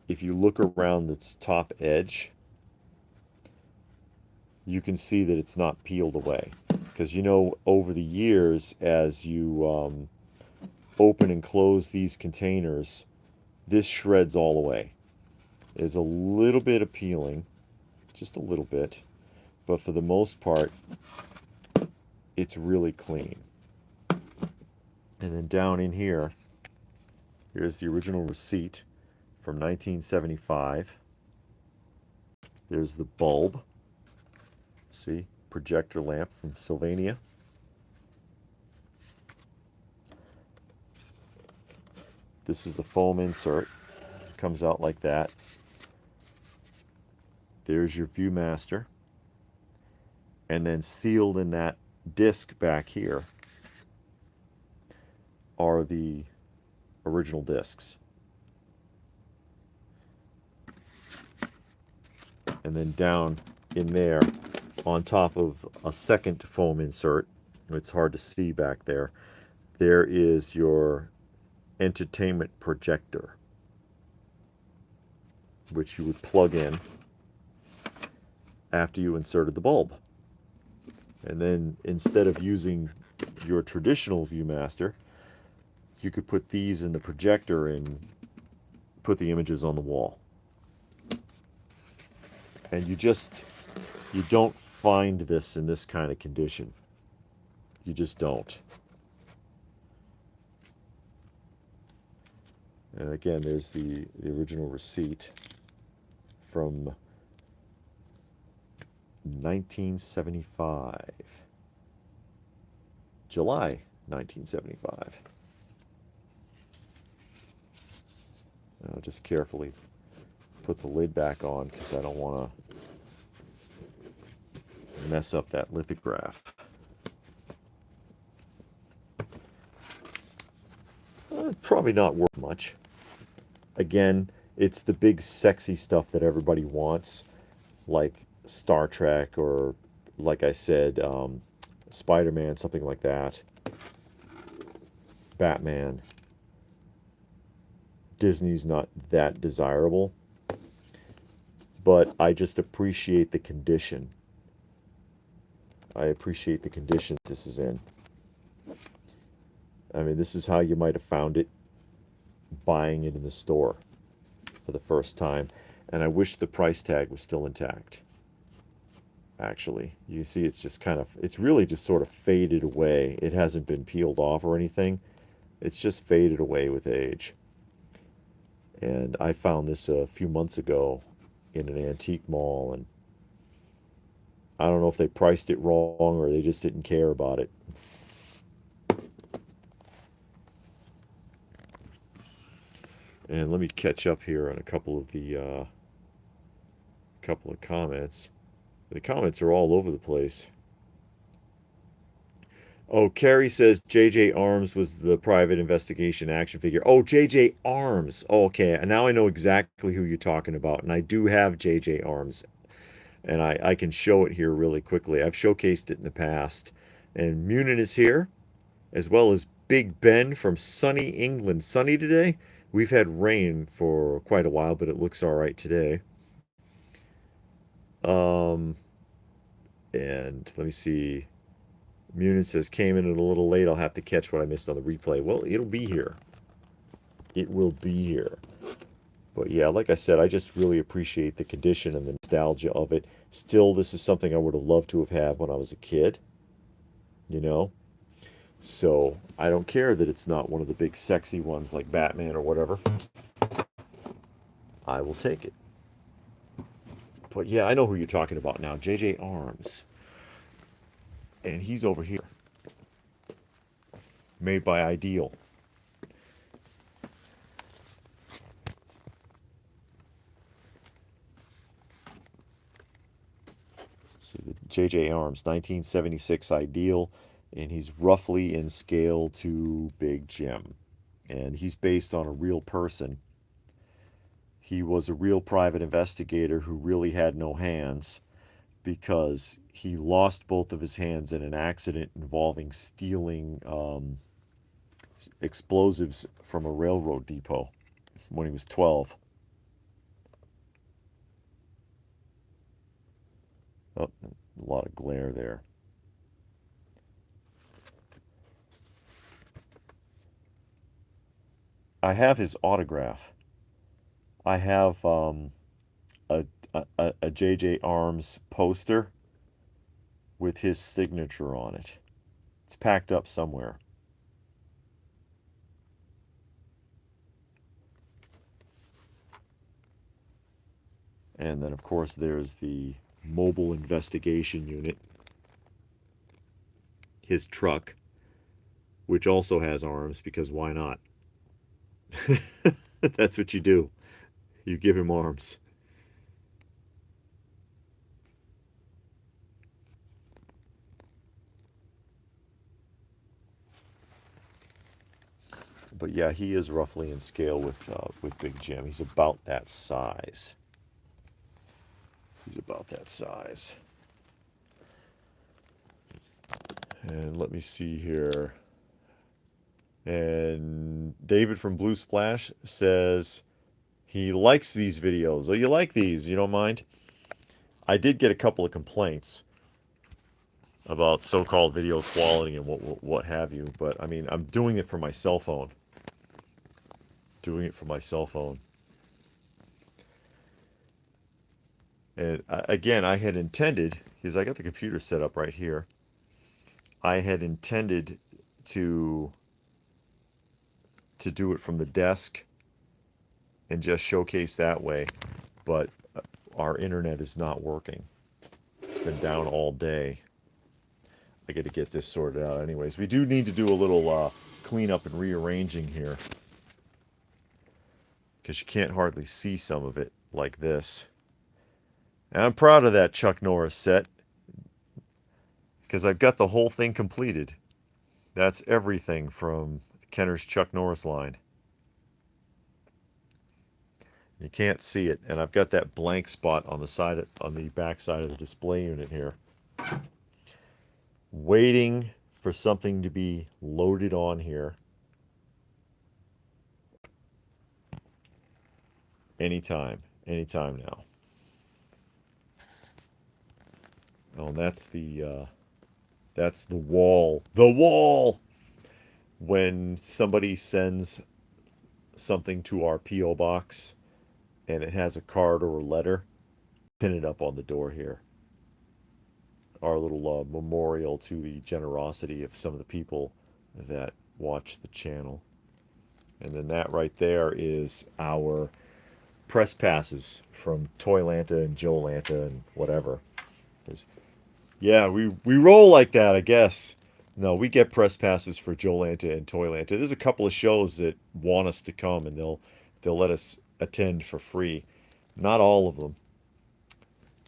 if you look around its top edge, you can see that it's not peeled away. Because you know, over the years, as you open and close these containers, this shreds all the way. There's a little bit of peeling, just a little bit, but for the most part, it's really clean. And then down in here, here's the original receipt from 1975. There's the bulb. See, projector lamp from Sylvania. This is the foam insert. It comes out like that. There's your Viewmaster. And then sealed in that disc back here are the original discs. And then down in there, on top of a second foam insert, it's hard to see back there, there is your entertainment projector, which you would plug in after you inserted the bulb. And then instead of using your traditional Viewmaster, you could put these in the projector and put the images on the wall. And you don't find this in this kind of condition. You just don't. And again, there's the original receipt from 1975. July 1975. I'll just carefully put the lid back on because I don't want to mess up that lithograph. Probably not worth much. Again, it's the big sexy stuff that everybody wants, like Star Trek or, like I said, Spider-Man, something like that. Batman. Disney's not that desirable, but I just appreciate the condition. I appreciate the condition this is in. I mean, this is how you might have found it buying it in the store for the first time. And I wish the price tag was still intact. Actually, you see it's just kind of, it's really just sort of faded away. It hasn't been peeled off or anything. It's just faded away with age. And I found this a few months ago in an antique mall, and I don't know if they priced it wrong or they just didn't care about it. And let me catch up here on a couple of the comments. The comments are all over the place. Oh, Carrie says J.J. Arms was the private investigation action figure. Oh, J.J. Arms. Oh, okay, now I know exactly who you're talking about. And I do have J.J. Arms. And I can show it here really quickly. I've showcased it in the past. And Munin is here, as well as Big Ben from sunny England. Sunny today? We've had rain for quite a while, but it looks all right today. And let me see. Munin says, came in a little late. I'll have to catch what I missed on the replay. Well, it'll be here. It will be here. But yeah, like I said, I just really appreciate the condition and the nostalgia of it. Still, this is something I would have loved to have had when I was a kid, you know? So I don't care that it's not one of the big sexy ones like Batman or whatever. I will take it. But yeah, I know who you're talking about now. JJ Arms. And he's over here. Made by Ideal. See the JJ Arms, 1976 Ideal. And he's roughly in scale to Big Jim. And he's based on a real person. He was a real private investigator who really had no hands because he lost both of his hands in an accident involving stealing explosives from a railroad depot when he was 12. Oh, a lot of glare there. I have his autograph. I have a, a JJ Arms poster with his signature on it. It's packed up somewhere. And then, of course, there's the mobile investigation unit, his truck, which also has arms because why not? That's what you do. You give him arms. But yeah, he is roughly in scale with Big Jim. He's about that size. He's about that size. And let me see here. And David from Blue Splash says he likes these videos. Oh, you like these? You don't mind? I did get a couple of complaints about so-called video quality and what have you, but I mean, I'm doing it for my cell phone. Doing it for my cell phone. And again, I had intended, because I got the computer set up right here, I had intended to to do it from the desk and just showcase that way, but our internet is not working. It's been down all day. I got to get this sorted out anyways. We do need to do a little cleanup and rearranging here because you can't hardly see some of it like this. And I'm proud of that Chuck Norris set because I've got the whole thing completed. That's everything from Kenner's Chuck Norris line. You can't see it, and I've got that blank spot on the side on the back side of the display unit here, waiting for something to be loaded on here. Anytime now. Oh, and that's the wall. The wall. When somebody sends something to our PO box, and it has a card or a letter, pin it up on the door here. Our little memorial to the generosity of some of the people that watch the channel. And then that right there is our press passes from Toylanta and Joe Lanta and whatever. Yeah, we roll like that, I guess. No, we get press passes for Joe Lanta and Toylanta. There's a couple of shows that want us to come, and they'll let us attend for free. Not all of them,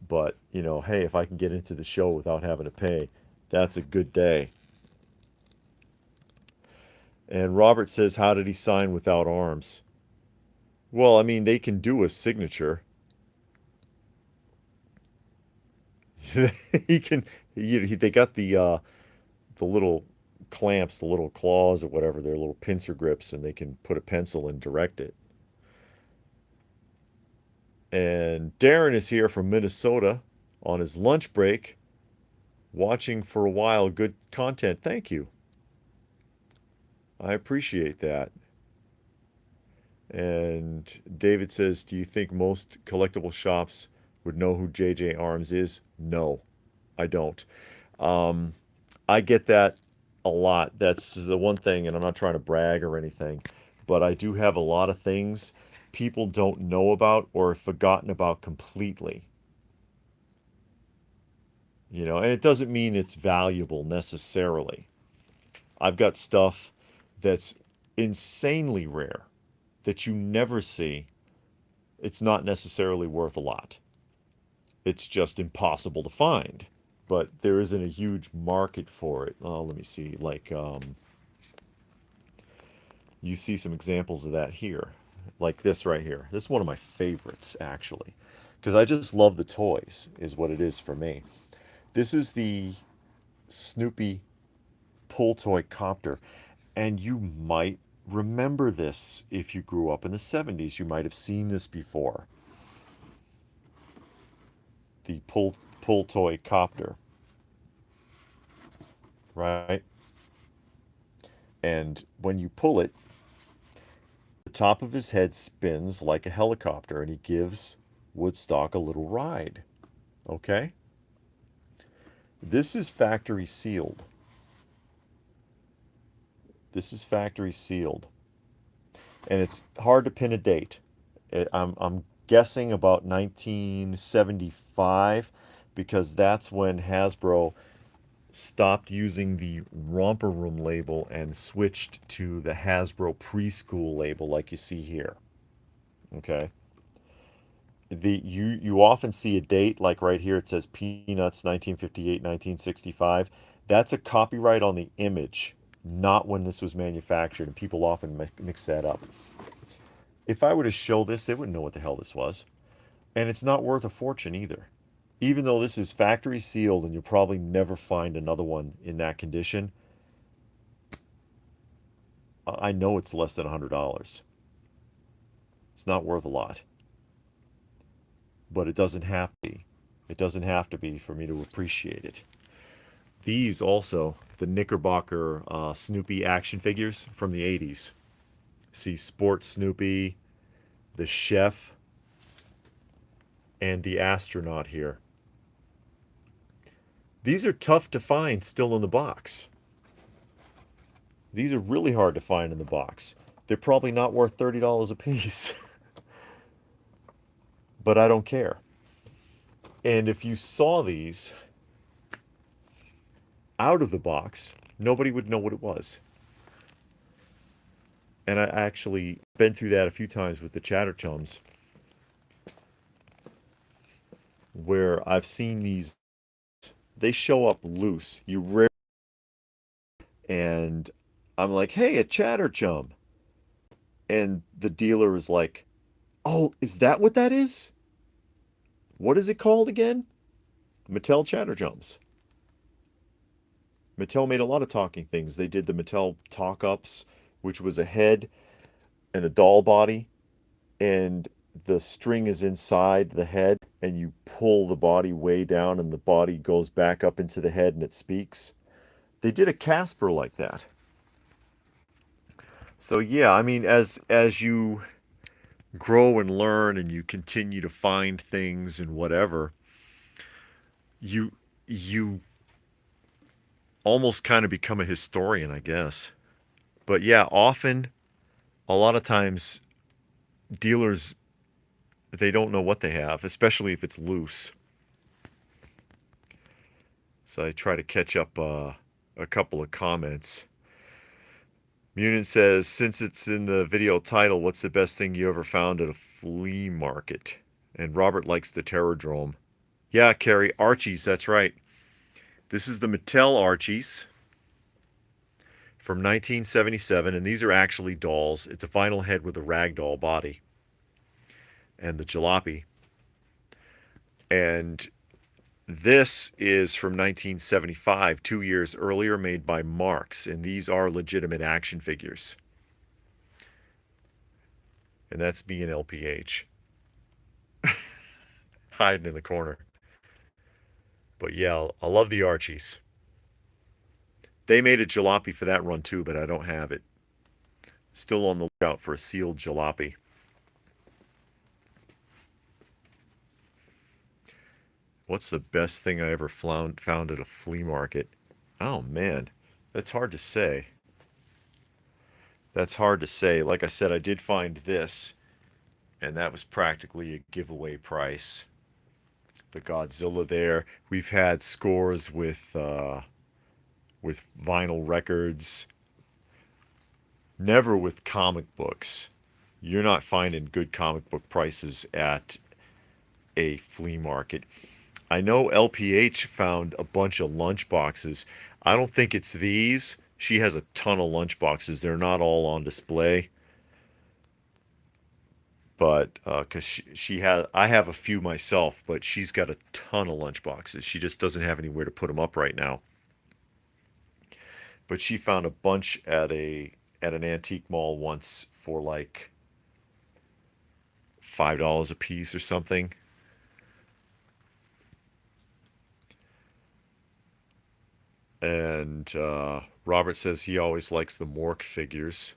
but hey, if I can get into the show without having to pay, that's a good day. And Robert says, how did he sign without arms? Well, I mean, they can do a signature. he can. They got the little clamps, the little claws or whatever, they're little pincer grips, and they can put a pencil and direct it. And Darren is here from Minnesota on his lunch break, watching for a while. Good content. Thank you. I appreciate that. And David says, do you think most collectible shops would know who JJ Arms is? No, I don't. Um, I get that a lot. That's the one thing, and I'm not trying to brag or anything, but I do have a lot of things people don't know about or have forgotten about completely. And it doesn't mean it's valuable necessarily. I've got stuff that's insanely rare that you never see. It's not necessarily worth a lot. It's just impossible to find. But there isn't a huge market for it. Oh, let me see. Like, you see some examples of that here. Like this right here. This is one of my favorites, actually. Because I just love the toys, is what it is for me. This is the Snoopy pull toy copter. And you might remember this if you grew up in the 70s. You might have seen this before. The pull toy copter, right? And when you pull it, the top of his head spins like a helicopter and he gives Woodstock a little ride. Okay? This is factory sealed. This is factory sealed. And it's hard to pin a date. I'm guessing about 1975 because that's when Hasbro stopped using the Romper Room label and switched to the Hasbro Preschool label like you see here. Okay? You often see a date like right here, it says Peanuts 1958, 1965. That's a copyright on the image, not when this was manufactured, and people often mix that up. If I were to show this, they wouldn't know what the hell this was. And it's not worth a fortune either. Even though this is factory sealed and you'll probably never find another one in that condition, I know it's less than $100. It's not worth a lot. But it doesn't have to be. It doesn't have to be for me to appreciate it. These also, the Knickerbocker Snoopy action figures from the 80s. See Sport Snoopy, the chef, and the astronaut here. These are tough to find still in the box. These are really hard to find in the box. They're probably not worth $30 a piece, but I don't care. And if you saw these out of the box, nobody would know what it was. And I actually been through that a few times with the Chatterchums, where I've seen these. They show up loose. You rare, and I'm like, "Hey, a Chatterchum," and the dealer is like, "Oh, is that what that is? What is it called again?" Mattel Chatterchums. Mattel made a lot of talking things. They did the Mattel Talk Ups, which was a head and a doll body, and the string is inside the head, and you pull the body way down, and the body goes back up into the head and it speaks. They did a Casper like that. So yeah, I mean, as you grow and learn and you continue to find things and whatever, you almost kind of become a historian, I guess. But yeah, often a lot of times dealers, they don't know what they have, especially if it's loose. So I try to catch up a couple of comments. Munin says, since it's in the video title, what's the best thing you ever found at a flea market? And Robert likes the Terrordrome. Yeah, Carrie, Archies, that's right. This is the Mattel Archies from 1977, and these are actually dolls. It's a vinyl head with a ragdoll body and the jalopy. And this is from 1975, 2 years earlier, made by Marx, and these are legitimate action figures. And that's me and LPH hiding in the corner. But yeah, I love the Archies. They made a jalopy for that run too, but I don't have it. Still on the lookout for a sealed jalopy. What's the best thing I ever found at a flea market? Oh man, that's hard to say. That's hard to say. Like I said, I did find this, and that was practically a giveaway price. The Godzilla there. We've had scores with vinyl records, never with comic books. You're not finding good comic book prices at a flea market. I know LPH found a bunch of lunch boxes. I don't think it's these. She has a ton of lunch boxes. They're not all on display, but because she has, I have a few myself, but she's got a ton of lunch boxes. She just doesn't have anywhere to put them up right now. But she found a bunch at an antique mall once for like $5 a piece or something. And Robert says he always likes the Mork figures.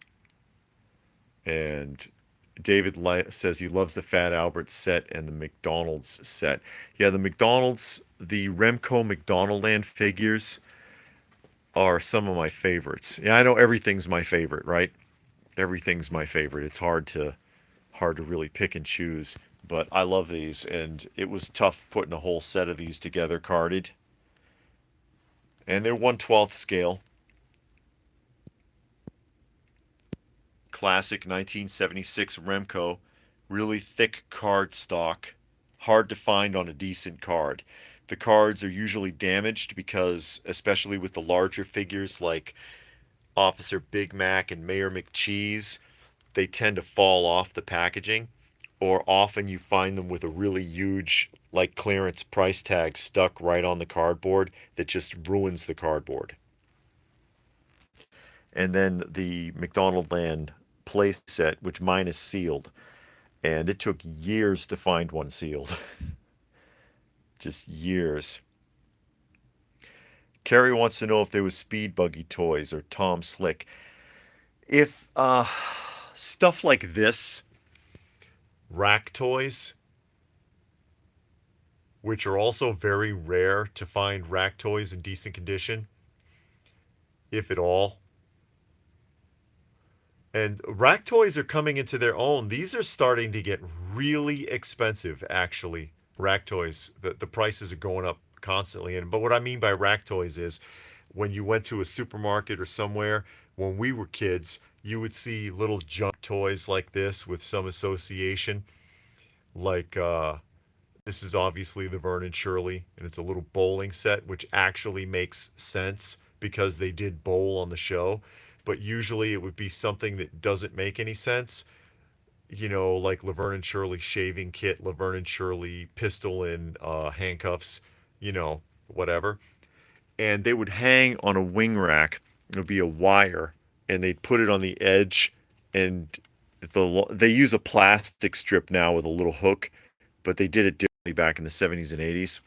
And David says he loves the Fat Albert set and the McDonald's set. Yeah, the McDonald's, the Remco McDonaldland figures are some of my favorites. Yeah, I know everything's my favorite, right? Everything's my favorite. It's hard to really pick and choose, but I love these, and it was tough putting a whole set of these together carded. And they're 1/12 scale. Classic 1976 Remco, really thick card stock, hard to find on a decent card. The cards are usually damaged because, especially with the larger figures like Officer Big Mac and Mayor McCheese, they tend to fall off the packaging, or often you find them with a really huge, like clearance price tag stuck right on the cardboard that just ruins the cardboard. And then the McDonaldland play set, which mine is sealed, and it took years to find one sealed. Just years. Carrie wants to know if there was Speed Buggy toys or Tom Slick. If stuff like this, rack toys, which are also very rare to find rack toys in decent condition, if at all. And rack toys are coming into their own. These are starting to get really expensive, actually. Rack toys, the prices are going up constantly. And but what I mean by rack toys is when you went to a supermarket or somewhere when we were kids, you would see little junk toys like this with some association. Like this is obviously the Vernon Shirley, and it's a little bowling set, which actually makes sense because they did bowl on the show. But usually it would be something that doesn't make any sense, like Laverne and Shirley shaving kit, Laverne and Shirley pistol and handcuffs, whatever. And they would hang on a wing rack. It would be a wire, and they'd put it on the edge, and they use a plastic strip now with a little hook, but they did it differently back in the 70s and 80s.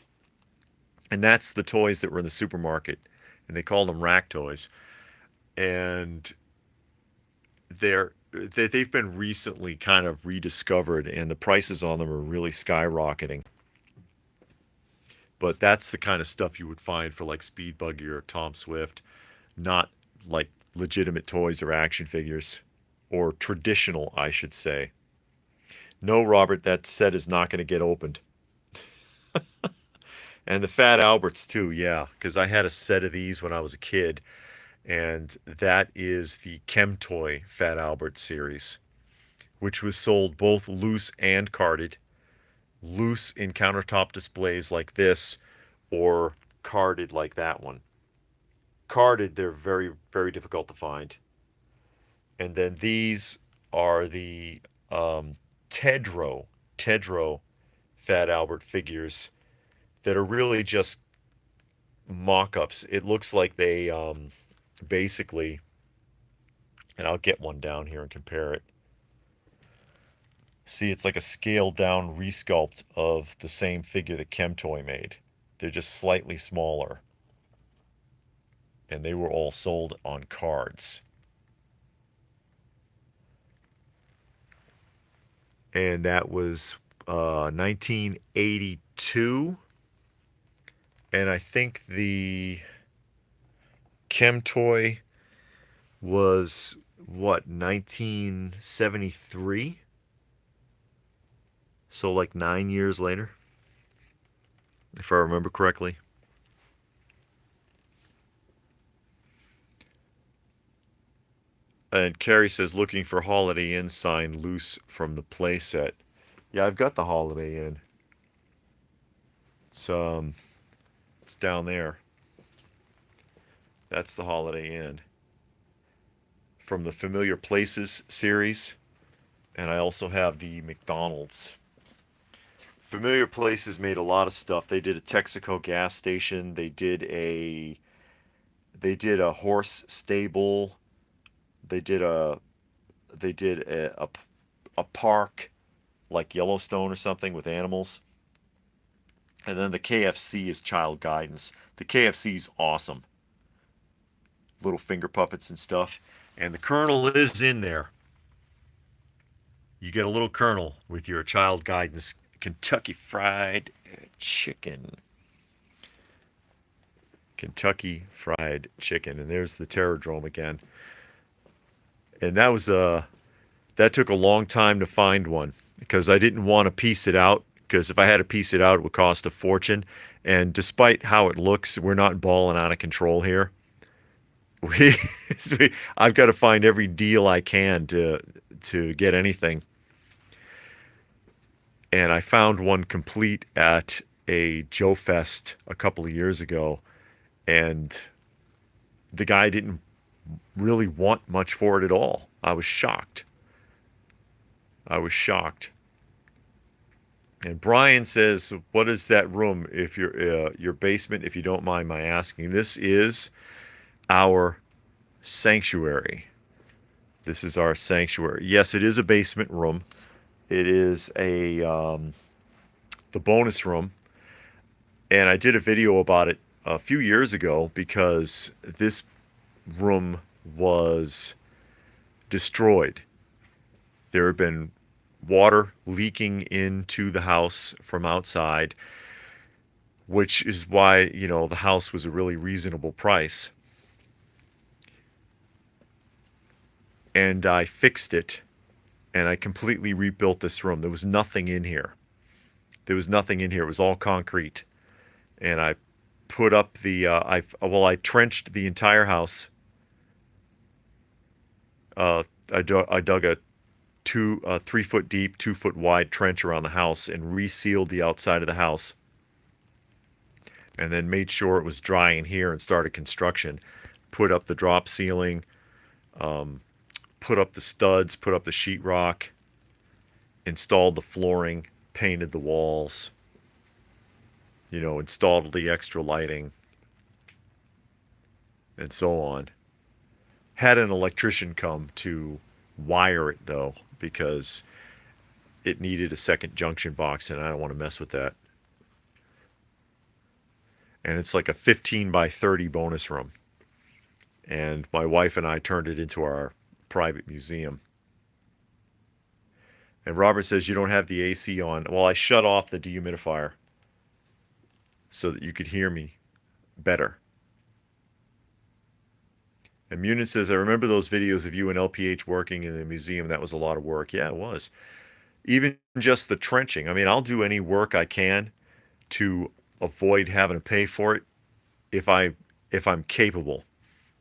And that's the toys that were in the supermarket, and they called them rack toys. And they've been recently kind of rediscovered, and the prices on them are really skyrocketing. But that's the kind of stuff you would find for like Speed Buggy or Tom Swift, not like legitimate toys or action figures, or traditional, I should say. No, Robert, that set is not going to get opened. And the Fat Alberts too, yeah, because I had a set of these when I was a kid, and that is the Chem Toy Fat Albert series, which was sold both loose and carded. Loose in countertop displays like this, or carded like that one. Carded, they're very, very difficult to find. And then these are the Tedro, Tedro Fat Albert figures that are really just mock ups. It looks like they basically, and I'll get one down here and compare it. See, it's like a scaled down resculpt of the same figure that Chemtoy made. They're just slightly smaller. And they were all sold on cards. and that was 1982. And I think the Chem Toy was what, 1973? So like 9 years later, if I remember correctly. And Carrie says, looking for Holiday Inn sign loose from the playset. Yeah, I've got the Holiday Inn. It's it's down there. That's the Holiday Inn from the Familiar Places series, and I also have the McDonald's. Familiar Places made a lot of stuff. They did a Texaco gas station. They did a horse stable. They did a park like Yellowstone or something with animals. And then the KFC is child guidance. The KFC's awesome. Little finger puppets and stuff. And the Colonel is in there. You get a little Colonel with your child guidance Kentucky Fried Chicken. Kentucky Fried Chicken. And there's the Terrordrome again. And that took a long time to find one because I didn't want to piece it out, because if I had to piece it out, it would cost a fortune. And despite how it looks, we're not balling out of control here. We, I've got to find every deal I can to get anything. And I found one complete at a Joe Fest a couple of years ago, and the guy didn't really want much for it at all. I was shocked. I was shocked. And Brian says, "What is that room? If your basement, if you don't mind my asking." This is our sanctuary. This is our sanctuary. Yes, it is a basement room. It is a the bonus room, and I did a video about it a few years ago because this room was destroyed. There had been water leaking into the house from outside, which is why, the house was a really reasonable price. And I fixed it, and I completely rebuilt this room. There was nothing in here. There was nothing in here. It was all concrete. And I put up I trenched the entire house. I dug a 3 foot deep, 2 foot wide trench around the house and resealed the outside of the house. And then made sure it was dry in here and started construction. Put up the drop ceiling, put up the studs, put up the sheetrock, installed the flooring, painted the walls, installed the extra lighting, and so on. Had an electrician come to wire it, though, because it needed a second junction box, and I don't want to mess with that. And it's like a 15 by 30 bonus room. And my wife and I turned it into our private museum. And Robert says, you don't have the AC on. Well, I shut off the dehumidifier so that you could hear me better. And Munin says, I remember those videos of you and LPH working in the museum. That was a lot of work. Yeah, it was. Even just the trenching. I mean, I'll do any work I can to avoid having to pay for it if I'm capable.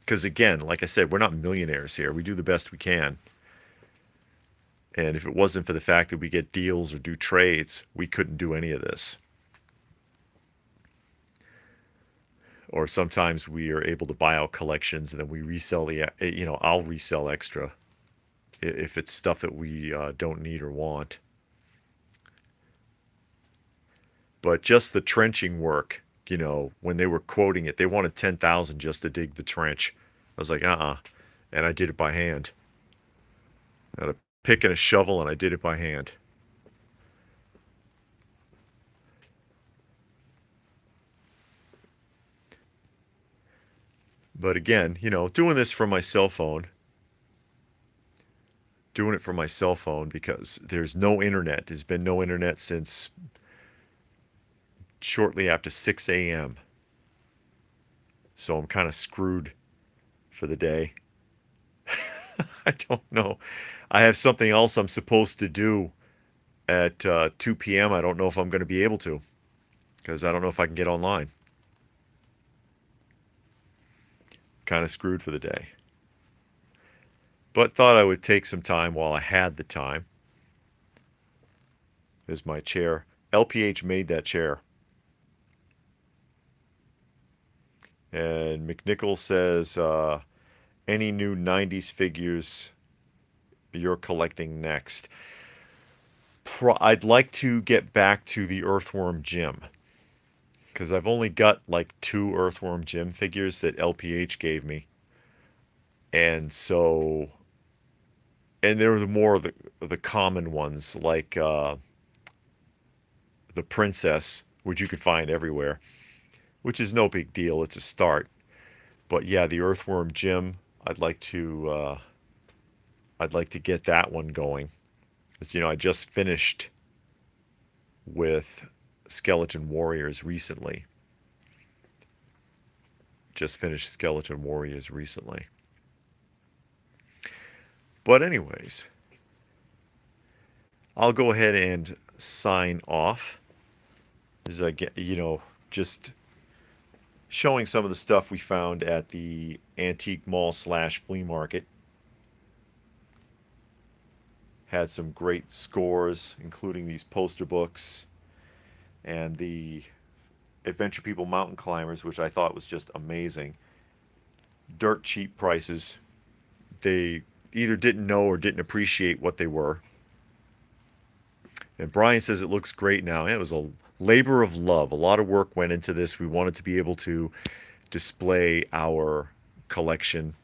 Because again, like I said, we're not millionaires here. We do the best we can. And if it wasn't for the fact that we get deals or do trades, we couldn't do any of this. Or sometimes we are able to buy out collections and then we resell I'll resell extra if it's stuff that we don't need or want. But just the trenching work, when they were quoting it, they wanted 10,000 just to dig the trench. I was like, and I did it by hand. I had a pick and a shovel, and I did it by hand. But again, doing this from my cell phone, doing it from my cell phone because there's no internet. There's been no internet since shortly after 6 a.m. So I'm kind of screwed for the day. I don't know. I have something else I'm supposed to do at 2 p.m. I don't know if I'm going to be able to because I don't know if I can get online. Kind of screwed for the day. But thought I would take some time while I had the time. There's my chair. LPH made that chair. And McNichol says, any new 90s figures you're collecting next? I'd like to get back to the Earthworm Jim because I've only got like 2 Earthworm Jim figures that LPH gave me. And so, and there were more of the common ones like the Princess, which you could find everywhere, which is no big deal. It's a start. But yeah, the Earthworm Jim, I'd like to get that one going. Because, I just finished with Skeleton Warriors recently. Just finished Skeleton Warriors recently. But anyways, I'll go ahead and sign off. As I get, just showing some of the stuff we found at the antique mall / flea market. Had some great scores, including these poster books and the Adventure People Mountain Climbers, which I thought was just amazing. Dirt cheap prices. They either didn't know or didn't appreciate what they were. And Brian says it looks great now. It was a labor of love. A lot of work went into this. We wanted to be able to display our collection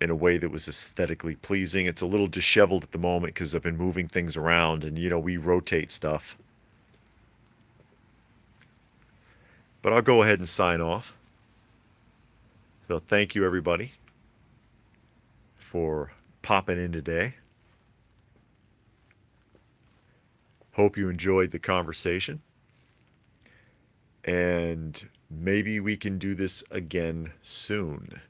in a way that was aesthetically pleasing. It's a little disheveled at the moment because I've been moving things around and, we rotate stuff. But I'll go ahead and sign off. So thank you, everybody, for popping in today. Hope you enjoyed the conversation. And maybe we can do this again soon.